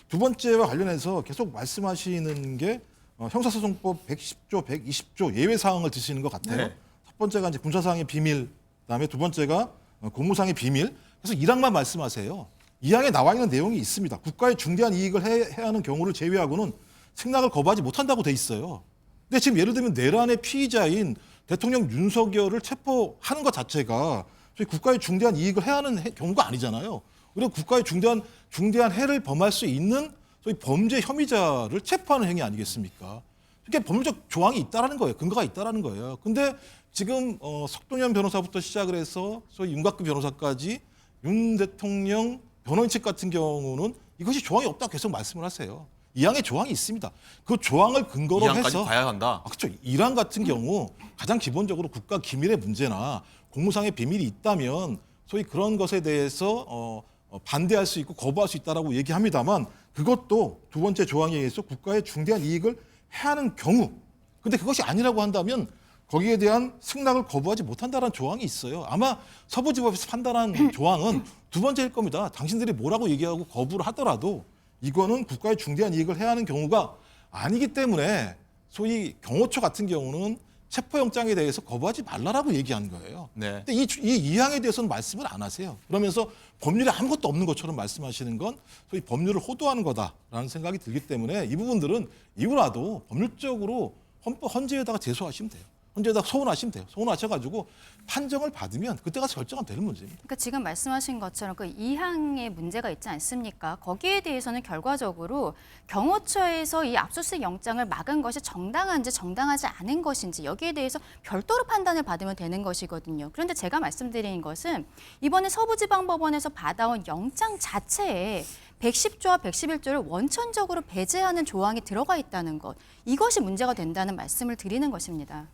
두 번째와 관련해서 계속 말씀하시는 게 형사소송법 110조, 120조 예외 사항을 드시는 것 같아요. 네. 첫 번째가 이제 군사상의 비밀, 그다음에 두 번째가 공무상의 비밀. 그래서 1항만 말씀하세요. 2항에 나와 있는 내용이 있습니다. 국가의 중대한 이익을 해야 하는 경우를 제외하고는 승낙을 거부하지 못한다고 돼 있어요. 근데 지금 예를 들면 내란의 피의자인 대통령 윤석열을 체포하는 것 자체가 저희 국가의 중대한 이익을 해야 하는 경우가 아니잖아요. 그리고 국가의 중대한 해를 범할 수 있는 소위 범죄 혐의자를 체포하는 행위 아니겠습니까? 이게 법률적 조항이 있다라는 거예요. 근거가 있다라는 거예요. 근데 지금 석동현 변호사부터 시작을 해서 소위 윤곽근 변호사까지 윤 대통령 변호인 측 같은 경우는 이것이 조항이 없다고 계속 말씀을 하세요. 2항에 조항이 있습니다. 그 조항을 근거로 2항까지 해서 봐야 한다. 그렇죠. 1항 같은 경우 가장 기본적으로 국가 기밀의 문제나 공무상의 비밀이 있다면 소위 그런 것에 대해서 반대할 수 있고 거부할 수 있다라고 얘기합니다만 그것도 두 번째 조항에 의해서 국가의 중대한 이익을 해야 하는 경우. 근데 그것이 아니라고 한다면 거기에 대한 승낙을 거부하지 못한다는 조항이 있어요. 아마 서부지법에서 판단한 조항은 두 번째일 겁니다. 당신들이 뭐라고 얘기하고 거부를 하더라도 이거는 국가의 중대한 이익을 해야 하는 경우가 아니기 때문에 소위 경호처 같은 경우는 체포영장에 대해서 거부하지 말라라고 얘기한 거예요. 네. 근데 이 2항에 대해서는 말씀을 안 하세요. 그러면서 법률에 아무것도 없는 것처럼 말씀하시는 건 소위 법률을 호도하는 거다라는 생각이 들기 때문에 이 부분들은 이후라도 법률적으로 헌재에다가 제소하시면 돼요. 헌재에다가 소원하시면 돼요. 소원하셔가지고 판정을 받으면 그때 가서 결정하면 되는 문제입니다. 그러니까 지금 말씀하신 것처럼 그 2항에 문제가 있지 않습니까? 거기에 대해서는 결과적으로 경호처에서 이 압수수색 영장을 막은 것이 정당한지 정당하지 않은 것인지 여기에 대해서 별도로 판단을 받으면 되는 것이거든요. 그런데 제가 말씀드린 것은 이번에 서부지방법원에서 받아온 영장 자체에 110조와 111조를 원천적으로 배제하는 조항이 들어가 있다는 것. 이것이 문제가 된다는 말씀을 드리는 것입니다.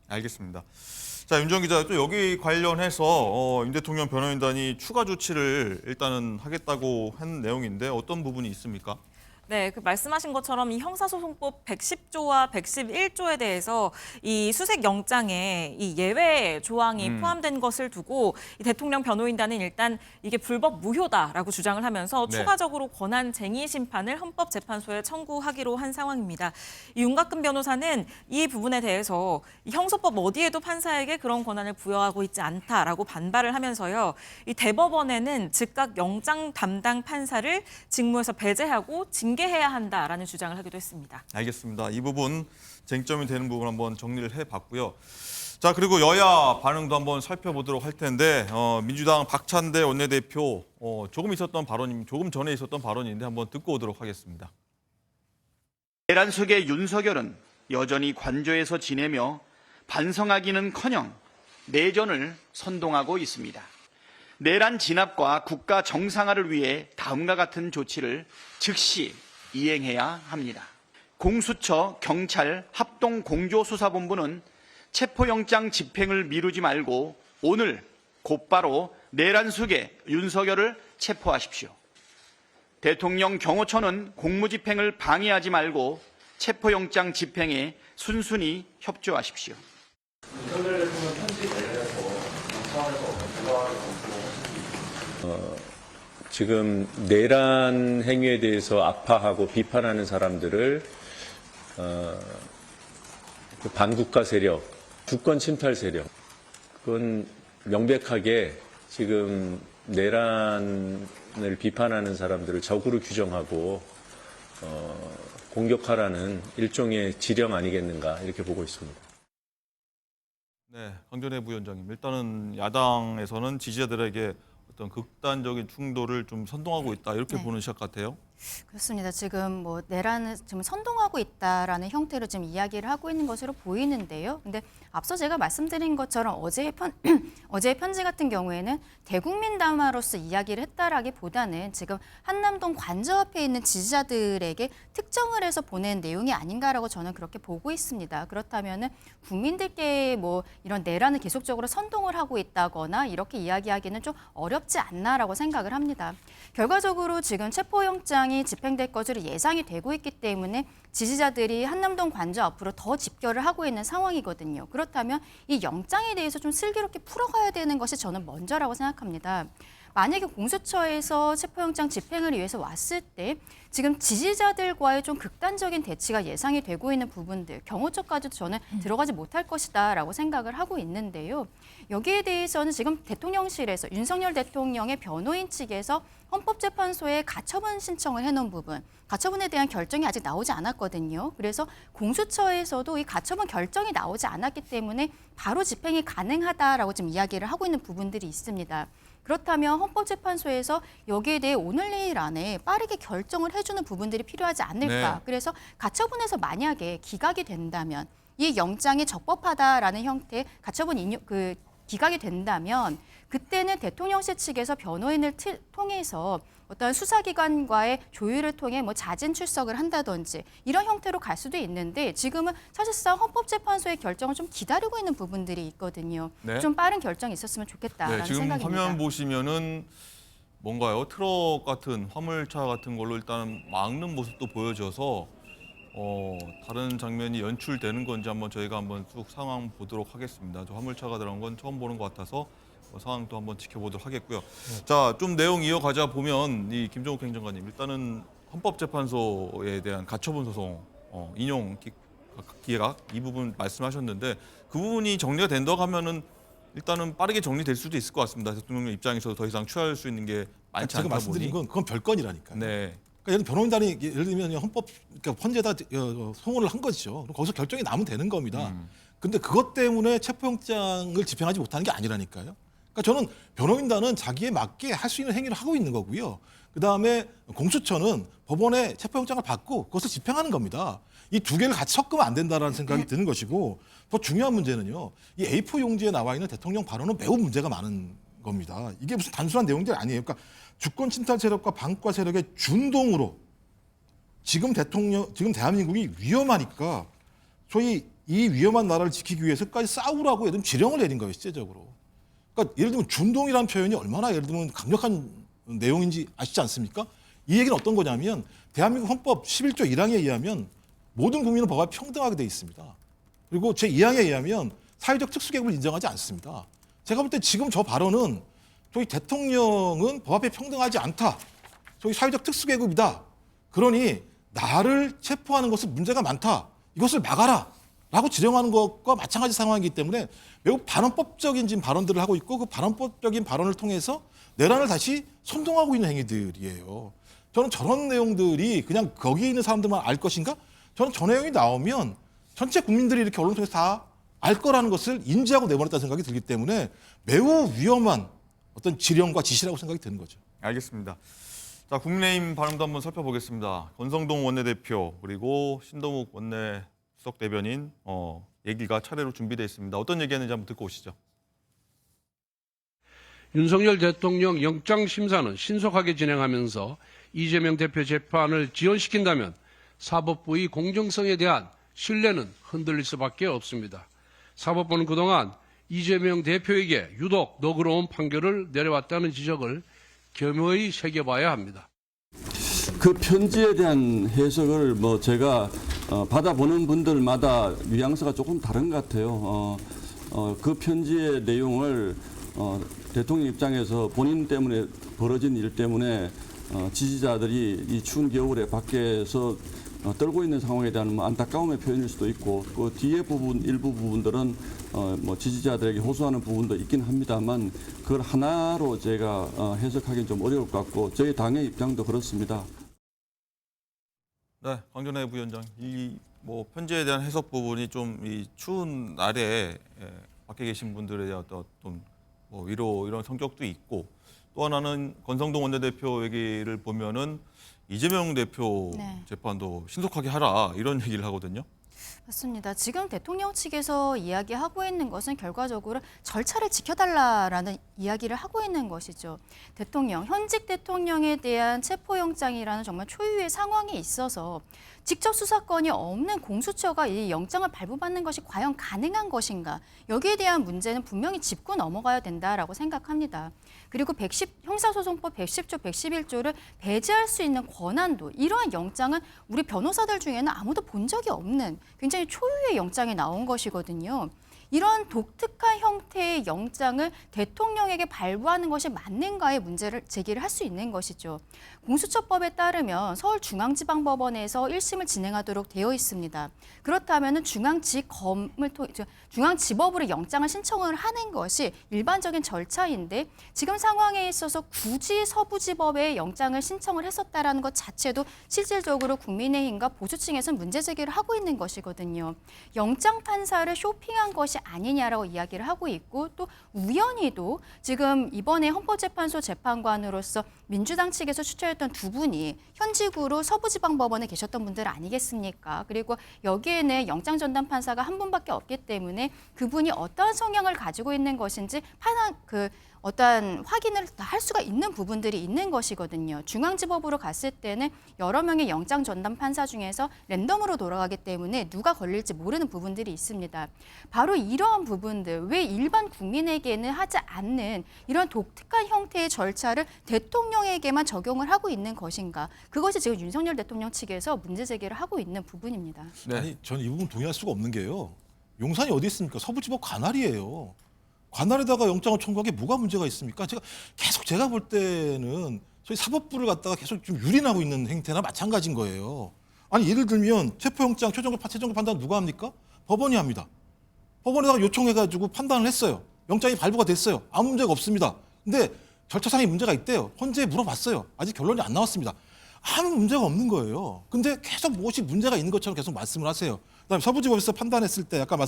알겠습니다. 자, 윤정 기자, 또 여기 관련해서 윤 대통령 변호인단이 추가 조치를 일단은 하겠다고 한 내용인데 어떤 부분이 있습니까? 네, 그 말씀하신 것처럼 이 형사소송법 110조와 111조에 대해서 이 수색 영장에 이 예외 조항이 포함된 것을 두고 이 대통령 변호인단은 일단 이게 불법 무효다라고 주장을 하면서 네. 추가적으로 권한 쟁의 심판을 헌법재판소에 청구하기로 한 상황입니다. 이 윤곽근 변호사는 이 부분에 대해서 이 형소법 어디에도 판사에게 그런 권한을 부여하고 있지 않다라고 반발을 하면서요. 이 대법원에는 즉각 영장 담당 판사를 직무에서 배제하고 징계해야 한다라는 주장을 하기도 했습니다. 알겠습니다. 이 부분 쟁점이 되는 부분 한번 정리를 해봤고요. 자, 그리고 여야 반응도 한번 살펴보도록 할 텐데 민주당 박찬대 원내대표 조금 전에 있었던 발언인데 한번 듣고 오도록 하겠습니다. 내란 속의 윤석열은 여전히 관저에서 지내며 반성하기는커녕 내전을 선동하고 있습니다. 내란 진압과 국가 정상화를 위해 다음과 같은 조치를 즉시 이행해야 합니다. 공수처, 경찰, 합동공조수사본부는 체포영장 집행을 미루지 말고 오늘 곧바로 내란 속의 윤석열을 체포하십시오. 대통령 경호처는 공무집행을 방해하지 말고 체포영장 집행에 순순히 협조하십시오. 지금 내란 행위에 대해서 아파하고 비판하는 사람들을 그 반국가 세력, 주권 침탈 세력, 그건 명백하게 지금 내란을 비판하는 사람들을 적으로 규정하고 공격하라는 일종의 지령 아니겠는가 이렇게 보고 있습니다. 네, 강전혜 부위원장님. 일단은 야당에서는 지지자들에게 어떤 극단적인 충돌을 좀 선동하고 있다 이렇게 보는 시각 같아요. 그렇습니다. 지금 뭐 내란을 지금 선동하고 있다라는 형태로 지금 이야기를 하고 있는 것으로 보이는데요. 근데 앞서 제가 말씀드린 것처럼 어제의 편지 같은 경우에는 대국민 담화로서 이야기를 했다라기보다는 지금 한남동 관저 앞에 있는 지지자들에게 특정을 해서 보낸 내용이 아닌가라고 저는 그렇게 보고 있습니다. 그렇다면은 국민들께 뭐 이런 내란을 계속적으로 선동을 하고 있다거나 이렇게 이야기하기는 좀 어렵지 않나라고 생각을 합니다. 결과적으로 지금 체포영장 체포영장이 집행될 것으로 예상이 되고 있기 때문에 지지자들이 한남동 관저 앞으로 더 집결을 하고 있는 상황이거든요. 그렇다면 이 영장에 대해서 좀 슬기롭게 풀어가야 되는 것이 저는 먼저라고 생각합니다. 만약에 공수처에서 체포영장 집행을 위해서 왔을 때 지금 지지자들과의 좀 극단적인 대치가 예상이 되고 있는 부분들, 경호처까지도 저는 들어가지 못할 것이다라고 생각을 하고 있는데요. 여기에 대해서는 지금 대통령실에서 윤석열 대통령의 변호인 측에서 헌법재판소에 가처분 신청을 해놓은 부분, 가처분에 대한 결정이 아직 나오지 않았거든요. 그래서 공수처에서도 이 가처분 결정이 나오지 않았기 때문에 바로 집행이 가능하다라고 지금 이야기를 하고 있는 부분들이 있습니다. 그렇다면 헌법재판소에서 여기에 대해 오늘 내일 안에 빠르게 결정을 해주는 부분들이 필요하지 않을까. 네. 그래서 가처분에서 만약에 기각이 된다면 이 영장이 적법하다라는 형태의 가처분 기각이 된다면 그때는 대통령실 측에서 변호인을 통해서 어떤 수사기관과의 조율을 통해 뭐 자진 출석을 한다든지 이런 형태로 갈 수도 있는데 지금은 사실상 헌법재판소의 결정을 좀 기다리고 있는 부분들이 있거든요. 네. 좀 빠른 결정이 있었으면 좋겠다라는 네, 지금 생각입니다. 화면 보시면은 뭔가요? 트럭 같은 화물차 같은 걸로 일단 막는 모습도 보여져서 다른 장면이 연출되는 건지 한번 저희가 한번 쭉 상황 보도록 하겠습니다. 저 화물차가 들어간 건 처음 보는 것 같아서 상황도 한번 지켜보도록 하겠고요. 자, 좀 내용 이어가자 보면 이 김종욱 행정관님 일단은 헌법재판소에 대한 가처분 소송 인용 기각 이 부분 말씀하셨는데 그 부분이 정리가 된다고 하면은 일단은 빠르게 정리될 수도 있을 것 같습니다. 대통령 입장에서 더 이상 취할 수 있는 게 많지 제가 않다 말씀드린 보니. 건 그건 별건이라니까요. 네. 그러니까 예를 변호인단이 예를 들면 그러니까 헌재에다 송원을 한 것이죠. 그럼 거기서 결정이 나면 되는 겁니다. 근데 그것 때문에 체포영장을 집행하지 못하는 게 아니라니까요. 그러니까 저는 변호인단은 자기에 맞게 할 수 있는 행위를 하고 있는 거고요. 그다음에 공수처는 법원에 체포영장을 받고 그것을 집행하는 겁니다. 이 두 개를 같이 섞으면 안 된다라는 생각이 드는 것이고 더 중요한 문제는요. 이 A4 용지에 나와 있는 대통령 발언은 매우 문제가 많은 겁니다. 이게 무슨 단순한 내용들이 아니에요. 그러니까 주권 침탈 세력과 반과 세력의 준동으로 지금 대한민국이 위험하니까 소위 이 위험한 나라를 지키기 위해서 끝까지 싸우라고 예를 들면 지령을 내린 거예요, 실제적으로. 그러니까 예를 들면 준동이라는 표현이 얼마나 예를 들면 강력한 내용인지 아시지 않습니까? 이 얘기는 어떤 거냐면 대한민국 헌법 11조 1항에 의하면 모든 국민은 법 앞에 평등하게 돼 있습니다. 그리고 제2항에 의하면 사회적 특수계급을 인정하지 않습니다. 제가 볼 때 지금 저 발언은 저희 대통령은 법 앞에 평등하지 않다. 저희 사회적 특수계급이다. 그러니 나를 체포하는 것은 문제가 많다. 이것을 막아라. 라고 지령하는 것과 마찬가지 상황이기 때문에 매우 반헌법적인 지금 발언들을 하고 있고 그 반헌법적인 발언을 통해서 내란을 다시 선동하고 있는 행위들이에요. 저는 저런 내용들이 그냥 거기에 있는 사람들만 알 것인가? 저는 저 내용이 나오면 전체 국민들이 이렇게 언론 통해서 다 알 거라는 것을 인지하고 내보냈다는 생각이 들기 때문에 매우 위험한 어떤 지령과 지시라고 생각이 드는 거죠. 알겠습니다. 자, 국민의힘 반응도 한번 살펴보겠습니다. 권성동 원내대표 그리고 신동욱 원내수석 대변인 얘기가 차례로 준비되어 있습니다. 어떤 얘기했는지 한번 듣고 오시죠. 윤석열 대통령 영장심사는 신속하게 진행하면서 이재명 대표 재판을 지연시킨다면 사법부의 공정성에 대한 신뢰는 흔들릴 수밖에 없습니다. 사법부는 그동안 이재명 대표에게 유독 너그러운 판결을 내려왔다는 지적을 겸허히 새겨봐야 합니다. 그 편지에 대한 해석을 제가 받아보는 분들마다 뉘앙스가 조금 다른 것 같아요. 그 편지의 내용을 대통령 입장에서 본인 때문에 벌어진 일 때문에 지지자들이 이 추운 겨울에 밖에서 떨고 있는 상황에 대한 안타까움의 표현일 수도 있고 그 뒤에 일부 부분들은 지지자들에게 호소하는 부분도 있긴 합니다만 그걸 하나로 제가 해석하기는 좀 어려울 것 같고 저희 당의 입장도 그렇습니다. 네, 강전혜 부위원장, 편지에 대한 해석 부분이 좀 이 추운 날에 밖에 계신 분들에 대한 어떤 위로 이런 성격도 있고 또 하나는 권성동 원내대표 얘기를 보면은 이재명 대표 재판도 신속하게 하라 이런 얘기를 하거든요. 맞습니다. 지금 대통령 측에서 이야기하고 있는 것은 결과적으로 절차를 지켜달라라는 이야기를 하고 있는 것이죠. 현직 대통령에 대한 체포영장이라는 정말 초유의 상황에 있어서 직접 수사권이 없는 공수처가 이 영장을 발부받는 것이 과연 가능한 것인가? 여기에 대한 문제는 분명히 짚고 넘어가야 된다라고 생각합니다. 그리고 형사소송법 110조, 111조를 배제할 수 있는 권한도, 이러한 영장은 우리 변호사들 중에는 아무도 본 적이 없는 굉장히 초유의 영장이 나온 것이거든요. 이런 독특한 형태의 영장을 대통령에게 발부하는 것이 맞는가의 문제를 제기를 할 수 있는 것이죠. 공수처법에 따르면 서울중앙지방법원에서 1심을 진행하도록 되어 있습니다. 그렇다면 중앙지법으로 영장을 신청을 하는 것이 일반적인 절차인데 지금 상황에 있어서 굳이 서부지법에 영장을 신청을 했었다라는 것 자체도 실질적으로 국민의힘과 보수층에서는 문제 제기를 하고 있는 것이거든요. 영장 판사를 쇼핑한 것이 아니냐라고 이야기를 하고 있고, 또 우연히도 지금 이번에 헌법재판소 재판관으로서 민주당 측에서 추천했던 두 분이 현직으로 서부지방법원에 계셨던 분들 아니겠습니까? 그리고 여기에는 영장전담 판사가 한 분밖에 없기 때문에 그분이 어떠한 성향을 가지고 있는 것인지 어떠한 확인을 다 할 수가 있는 부분들이 있는 것이거든요. 중앙지법으로 갔을 때는 여러 명의 영장 전담 판사 중에서 랜덤으로 돌아가기 때문에 누가 걸릴지 모르는 부분들이 있습니다. 바로 이러한 부분들, 왜 일반 국민에게는 하지 않는 이런 독특한 형태의 절차를 대통령에게만 적용을 하고 있는 것인가? 그것이 지금 윤석열 대통령 측에서 문제 제기를 하고 있는 부분입니다. 네. 아니, 저는 이 부분 동의할 수가 없는 게요. 용산이 어디 있습니까? 서부지법 관할이에요. 관할에다가 영장을 청구한 게 뭐가 문제가 있습니까? 제가 볼 때는 저희 사법부를 갖다가 계속 좀 유린하고 있는 행태나 마찬가지인 거예요. 아니, 예를 들면 체포영장 최종적 판단 누가 합니까? 법원이 합니다. 법원에다가 요청해가지고 판단을 했어요. 영장이 발부가 됐어요. 아무 문제가 없습니다. 근데 절차상의 문제가 있대요. 헌재에 물어봤어요. 아직 결론이 안 나왔습니다. 아무 문제가 없는 거예요. 근데 계속 무엇이 문제가 있는 것처럼 계속 말씀을 하세요. 그다음에 서부지법에서 판단했을 때 아까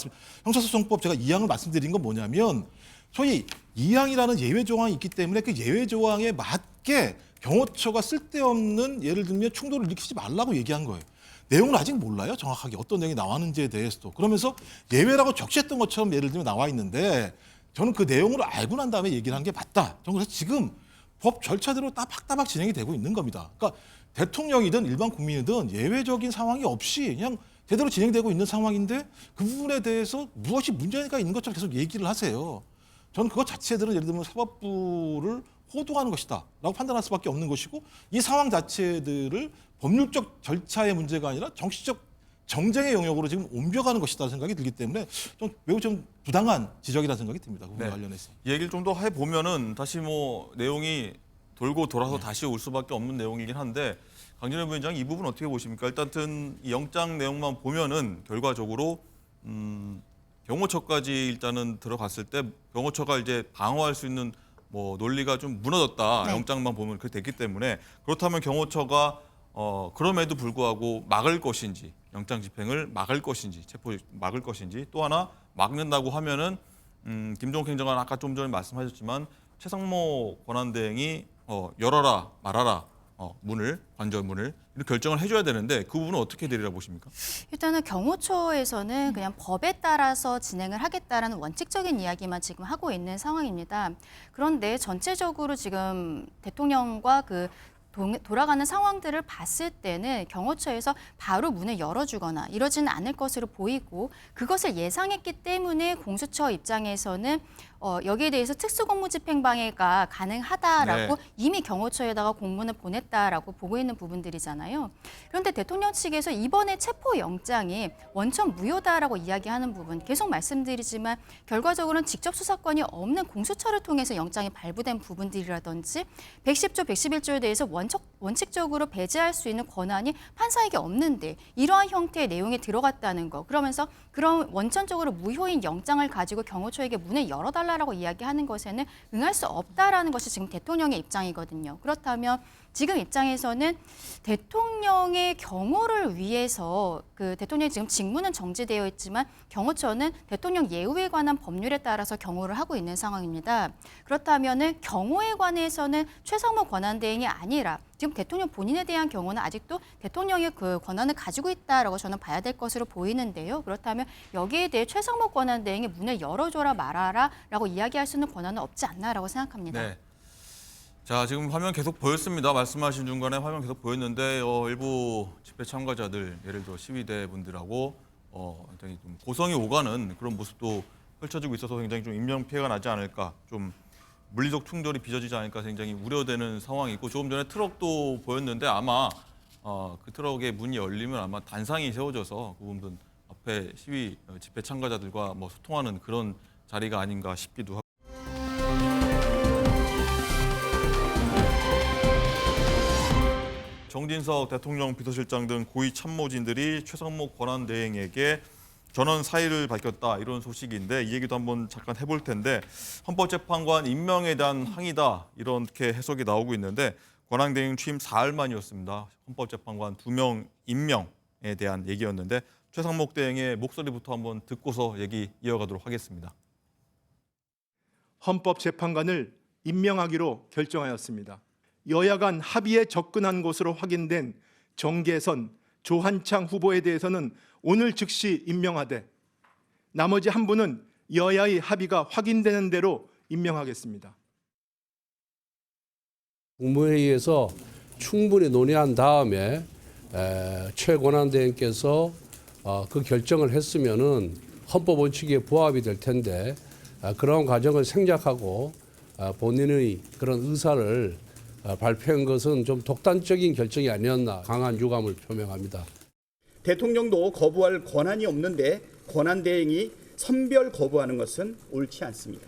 형사소송법 제가 2항을 말씀드린 건 뭐냐면 소위 2항이라는 예외 조항이 있기 때문에 그 예외 조항에 맞게 경호처가 쓸데없는 예를 들면 충돌을 일으키지 말라고 얘기한 거예요. 내용을 아직 몰라요. 정확하게 어떤 내용이 나왔는지에 대해서도. 그러면서 예외라고 적시했던 것처럼 예를 들면 나와 있는데 저는 그 내용을 알고 난 다음에 얘기를 한 게 맞다. 저는 그래서 지금 법 절차대로 따박따박 진행이 되고 있는 겁니다. 그러니까 대통령이든 일반 국민이든 예외적인 상황이 없이 그냥 제대로 진행되고 있는 상황인데 그 부분에 대해서 무엇이 문제가 있는 것처럼 계속 얘기를 하세요. 저는 그것 자체들은 예를 들면 사법부를 호도하는 것이다 라고 판단할 수밖에 없는 것이고 이 상황 자체들을 법률적 절차의 문제가 아니라 정치적 정쟁의 영역으로 지금 옮겨가는 것이다 생각이 들기 때문에 매우 좀 부당한 지적이라는 생각이 듭니다. 그 부분과 관련해서. 이 얘기를 좀 더 해보면은 다시 내용이 돌고 돌아서 다시 올 수밖에 없는 내용이긴 한데 강진회 부위원장 이 부분 어떻게 보십니까? 일단 이 영장 내용만 보면은 결과적으로 경호처까지 일단은 들어갔을 때 경호처가 이제 방어할 수 있는 논리가 좀 무너졌다. 네. 영장만 보면 그렇게 됐기 때문에 그렇다면 경호처가 그럼에도 불구하고 막을 것인지 영장 집행을 막을 것인지 체포 막을 것인지 또 하나 막는다고 하면은 김종욱 행정관 아까 좀 전에 말씀하셨지만 최상목 권한대행이 열어라 말아라 관저문을 이렇게 결정을 해줘야 되는데 그 부분은 어떻게 되리라 보십니까? 일단은 경호처에서는 그냥 법에 따라서 진행을 하겠다라는 원칙적인 이야기만 지금 하고 있는 상황입니다. 그런데 전체적으로 지금 대통령과 돌아가는 상황들을 봤을 때는 경호처에서 바로 문을 열어주거나 이러지는 않을 것으로 보이고 그것을 예상했기 때문에 공수처 입장에서는 여기에 대해서 특수공무집행방해가 가능하다라고 네. 이미 경호처에다가 공문을 보냈다라고 보고 있는 부분들이잖아요. 그런데 대통령 측에서 이번에 체포영장이 원천 무효다라고 이야기하는 부분 계속 말씀드리지만 결과적으로는 직접 수사권이 없는 공수처를 통해서 영장이 발부된 부분들이라든지 110조, 111조에 대해서 원칙적으로 배제할 수 있는 권한이 판사에게 없는데 이러한 형태의 내용이 들어갔다는 거. 그러면서 그런 원천적으로 무효인 영장을 가지고 경호처에게 문을 열어달라고 이야기하는 것에는 응할 수 없다라는 것이 지금 대통령의 입장이거든요. 그렇다면 지금 입장에서는 대통령의 경호를 위해서 대통령이 지금 직무는 정지되어 있지만 경호처는 대통령 예우에 관한 법률에 따라서 경호를 하고 있는 상황입니다. 그렇다면은 경호에 관해서는 최상목 권한대행이 아니라 지금 대통령 본인에 대한 경우는 아직도 대통령의 그 권한을 가지고 있다라고 저는 봐야 될 것으로 보이는데요. 그렇다면 여기에 대해 최상목 권한대행이 문을 열어줘라 말아라라고 이야기할 수 있는 권한은 없지 않나라고 생각합니다. 네. 자, 지금 화면 계속 보였습니다. 말씀하신 중간에 화면 계속 보였는데 일부 집회 참가자들, 예를 들어 시위대 분들하고 굉장히 좀 고성이 오가는 그런 모습도 펼쳐지고 있어서 굉장히 좀 인명 피해가 나지 않을까, 좀 물리적 충돌이 빚어지지 않을까 굉장히 우려되는 상황이고, 조금 전에 트럭도 보였는데 아마 그 트럭의 문이 열리면 아마 단상이 세워져서 그분들 앞에 시위 집회 참가자들과 뭐 소통하는 그런 자리가 아닌가 싶기도 하고. 정진석 대통령 비서실장 등 고위 참모진들이 최상목 권한대행에게 전원 사의를 밝혔다, 이런 소식인데 이 얘기도 한번 잠깐 해볼 텐데, 헌법재판관 임명에 대한 항의다, 이렇게 해석이 나오고 있는데, 권한대행 취임 4일 만이었습니다. 헌법재판관 2명 임명에 대한 얘기였는데 최상목 대행의 목소리부터 한번 듣고서 얘기 이어가도록 하겠습니다. 헌법재판관을 임명하기로 결정하였습니다. 여야 간 합의에 접근한 것으로 확인된 정계선, 조한창 후보에 대해서는 오늘 즉시 임명하되 나머지 한 분은 여야의 합의가 확인되는 대로 임명하겠습니다. 국무회의에서 충분히 논의한 다음에 최 권한대행께서 그 결정을 했으면은 헌법 원칙에 부합이 될 텐데 그런 과정을 생략하고 본인의 그런 의사를 발표한 것은 좀 독단적인 결정이 아니었나, 강한 유감을 표명합니다. 대통령도 거부할 권한이 없는데 권한대행이 선별 거부하는 것은 옳지 않습니다.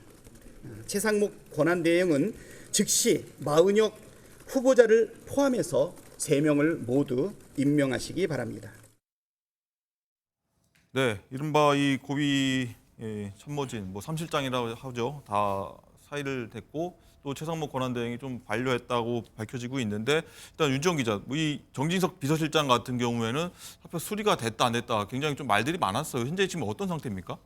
최상목 권한대행은 즉시 마은혁 후보자를 포함해서 3명을 모두 임명하시기 바랍니다. 네, 이른바 이 고위 참모진, 뭐 3실장이라고 하죠. 다 사의를 댔고 또 최상목 권한대행이 좀 반려했다고 밝혀지고 있는데, 일단 윤지영 기자, 이 정진석 비서실장 같은 경우에는 사표 수리가 됐다 안 됐다 굉장히 좀 말들이 많았어요. 현재 지금 어떤 상태입니까?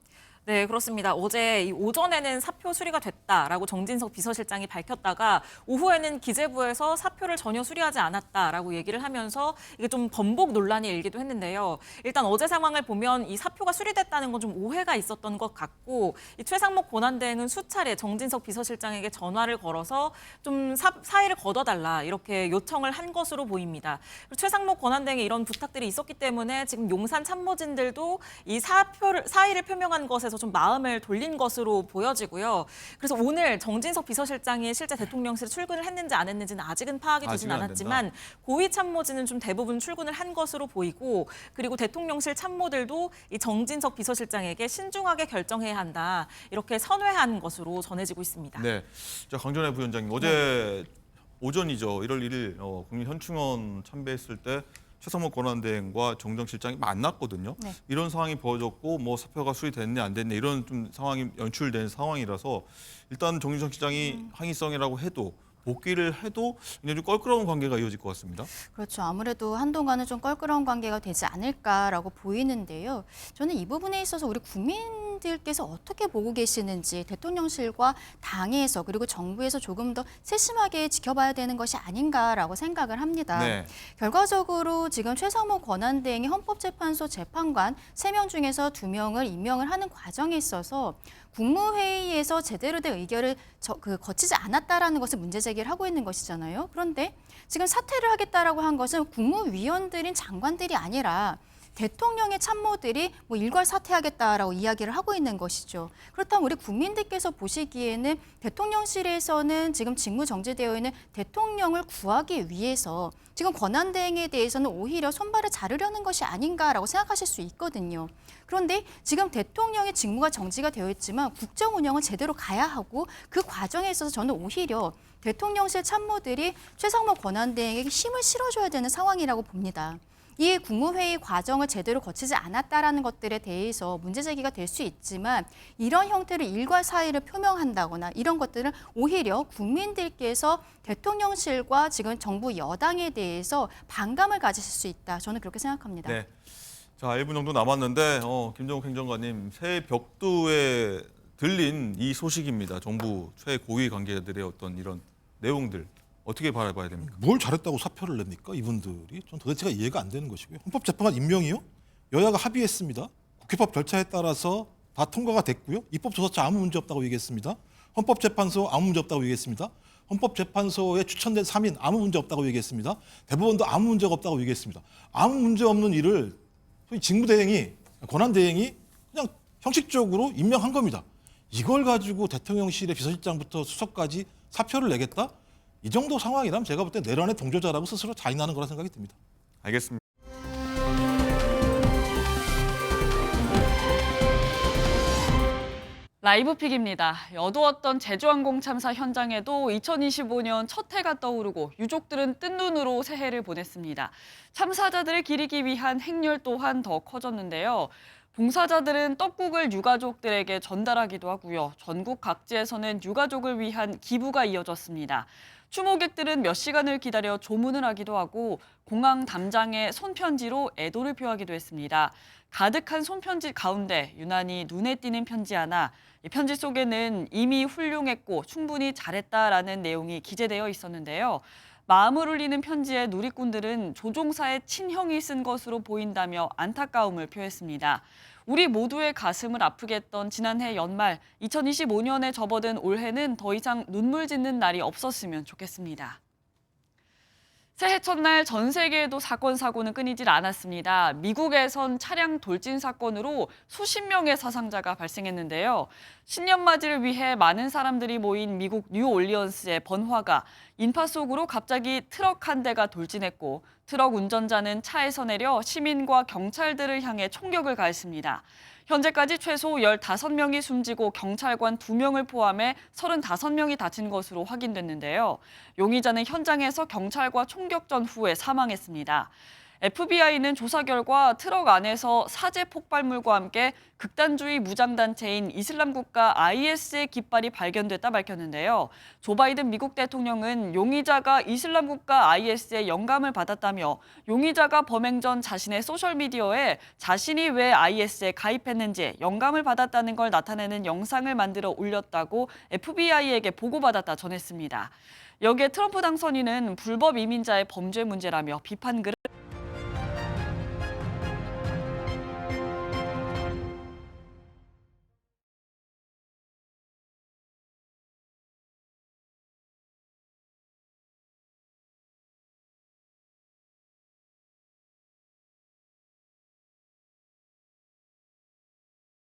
네, 그렇습니다. 어제 오전에는 사표 수리가 됐다라고 정진석 비서실장이 밝혔다가 오후에는 기재부에서 사표를 전혀 수리하지 않았다라고 얘기를 하면서 이게 좀 번복 논란이 일기도 했는데요. 일단 어제 상황을 보면 이 사표가 수리됐다는 건 좀 오해가 있었던 것 같고, 이 최상목 권한대행은 수차례 정진석 비서실장에게 전화를 걸어서 좀 사의를 거둬달라, 이렇게 요청을 한 것으로 보입니다. 그리고 최상목 권한대행의 이런 부탁들이 있었기 때문에 지금 용산 참모진들도 이 사의를 표명한 것에 좀 마음을 돌린 것으로 보여지고요. 그래서 오늘 정진석 비서실장이 실제 대통령실에 출근을 했는지 안 했는지는 아직은 파악이 되진 않았지만 고위 참모진은 좀 대부분 출근을 한 것으로 보이고, 그리고 대통령실 참모들도 이 정진석 비서실장에게 신중하게 결정해야 한다, 이렇게 선회한 것으로 전해지고 있습니다. 네, 자, 강전혜 부위원장님, 어제 오전이죠. 1월 1일 국민현충원 참배했을 때 최상목 권한대행과 정정 실장이 만났거든요. 네. 이런 상황이 벌어졌고 뭐 사표가 수리됐네 안 됐네 이런 좀 상황이 연출된 상황이라서 일단 정진석 실장이 항의성이라고 해도 복귀를 해도 굉장히 좀 껄끄러운 관계가 이어질 것 같습니다. 그렇죠. 아무래도 한동안은 좀 껄끄러운 관계가 되지 않을까라고 보이는데요. 저는 이 부분에 있어서 우리 국민들께서 어떻게 보고 계시는지 대통령실과 당에서 그리고 정부에서 조금 더 세심하게 지켜봐야 되는 것이 아닌가라고 생각을 합니다. 네. 결과적으로 지금 최상목 권한대행이 헌법재판소 재판관 3명 중에서 2명을 임명을 하는 과정에 있어서 국무회의에서 제대로 된 의결을 거치지 않았다라는 것을 문제 제기를 하고 있는 것이잖아요. 그런데 지금 사퇴를 하겠다라고 한 것은 국무위원들인 장관들이 아니라 대통령의 참모들이 뭐 일괄 사퇴하겠다라고 이야기를 하고 있는 것이죠. 그렇다면 우리 국민들께서 보시기에는 대통령실에서는 지금 직무 정지되어 있는 대통령을 구하기 위해서 지금 권한대행에 대해서는 오히려 손발을 자르려는 것이 아닌가라고 생각하실 수 있거든요. 그런데 지금 대통령의 직무가 정지가 되어 있지만 국정 운영은 제대로 가야 하고, 그 과정에 있어서 저는 오히려 대통령실 참모들이 최상목 권한대행에게 힘을 실어줘야 되는 상황이라고 봅니다. 이 국무회의 과정을 제대로 거치지 않았다라는 것들에 대해서 문제 제기가 될 수 있지만, 이런 형태로 일괄 사의를 표명한다거나 이런 것들은 오히려 국민들께서 대통령실과 지금 정부 여당에 대해서 반감을 가지실 수 있다. 저는 그렇게 생각합니다. 네. 자, 1분 정도 남았는데 김정욱 행정관님, 새 벽두에 들린 이 소식입니다. 정부 최고위 관계자들의 어떤 이런 내용들 어떻게 바라봐야 됩니까? 뭘 잘했다고 사표를 냅니까? 이분들이 전 도대체가 이해가 안 되는 것이고요. 헌법재판관 임명이요? 여야가 합의했습니다. 국회법 절차에 따라서 다 통과가 됐고요. 입법조사처 아무 문제 없다고 얘기했습니다. 헌법재판소 아무 문제 없다고 얘기했습니다. 헌법재판소에 추천된 3인 아무 문제 없다고 얘기했습니다. 대법원도 아무 문제가 없다고 얘기했습니다. 아무 문제 없는 일을 소위 직무대행이, 권한대행이 그냥 형식적으로 임명한 겁니다. 이걸 가지고 대통령실의 비서실장부터 수석까지 사표를 내겠다? 이 정도 상황이라면 제가 볼 때 내란의 동조자라고 스스로 자인하는 거라 생각이 듭니다. 알겠습니다. 라이브픽입니다. 어두웠던 제주항공 참사 현장에도 2025년 첫 해가 떠오르고 유족들은 뜬 눈으로 새해를 보냈습니다. 참사자들을 기리기 위한 행렬 또한 더 커졌는데요. 봉사자들은 떡국을 유가족들에게 전달하기도 하고요. 전국 각지에서는 유가족을 위한 기부가 이어졌습니다. 추모객들은 몇 시간을 기다려 조문을 하기도 하고 공항 담장에 손편지로 애도를 표하기도 했습니다. 가득한 손편지 가운데 유난히 눈에 띄는 편지 하나, 이 편지 속에는 이미 훌륭했고 충분히 잘했다라는 내용이 기재되어 있었는데요. 마음을 울리는 편지에 누리꾼들은 조종사의 친형이 쓴 것으로 보인다며 안타까움을 표했습니다. 우리 모두의 가슴을 아프게 했던 지난해 연말, 2025년에 접어든 올해는 더 이상 눈물 짓는 날이 없었으면 좋겠습니다. 새해 첫날 전 세계에도 사고는 끊이질 않았습니다. 미국에선 차량 돌진 사건으로 수십 명의 사상자가 발생했는데요. 신년맞이를 위해 많은 사람들이 모인 미국 뉴올리언스의 번화가, 인파 속으로 갑자기 트럭 한 대가 돌진했고 트럭 운전자는 차에서 내려 시민과 경찰들을 향해 총격을 가했습니다. 현재까지 최소 15명이 숨지고 경찰관 2명을 포함해 35명이 다친 것으로 확인됐는데요. 용의자는 현장에서 경찰과 총격전 후에 사망했습니다. FBI는 조사 결과 트럭 안에서 사제 폭발물과 함께 극단주의 무장단체인 이슬람국가 IS의 깃발이 발견됐다 밝혔는데요. 조 바이든 미국 대통령은 용의자가 이슬람국가 IS의 영감을 받았다며 용의자가 범행 전 자신의 소셜미디어에 자신이 왜 IS에 가입했는지 영감을 받았다는 걸 나타내는 영상을 만들어 올렸다고 FBI에게 보고받았다 전했습니다. 여기에 트럼프 당선인은 불법 이민자의 범죄 문제라며 비판 글을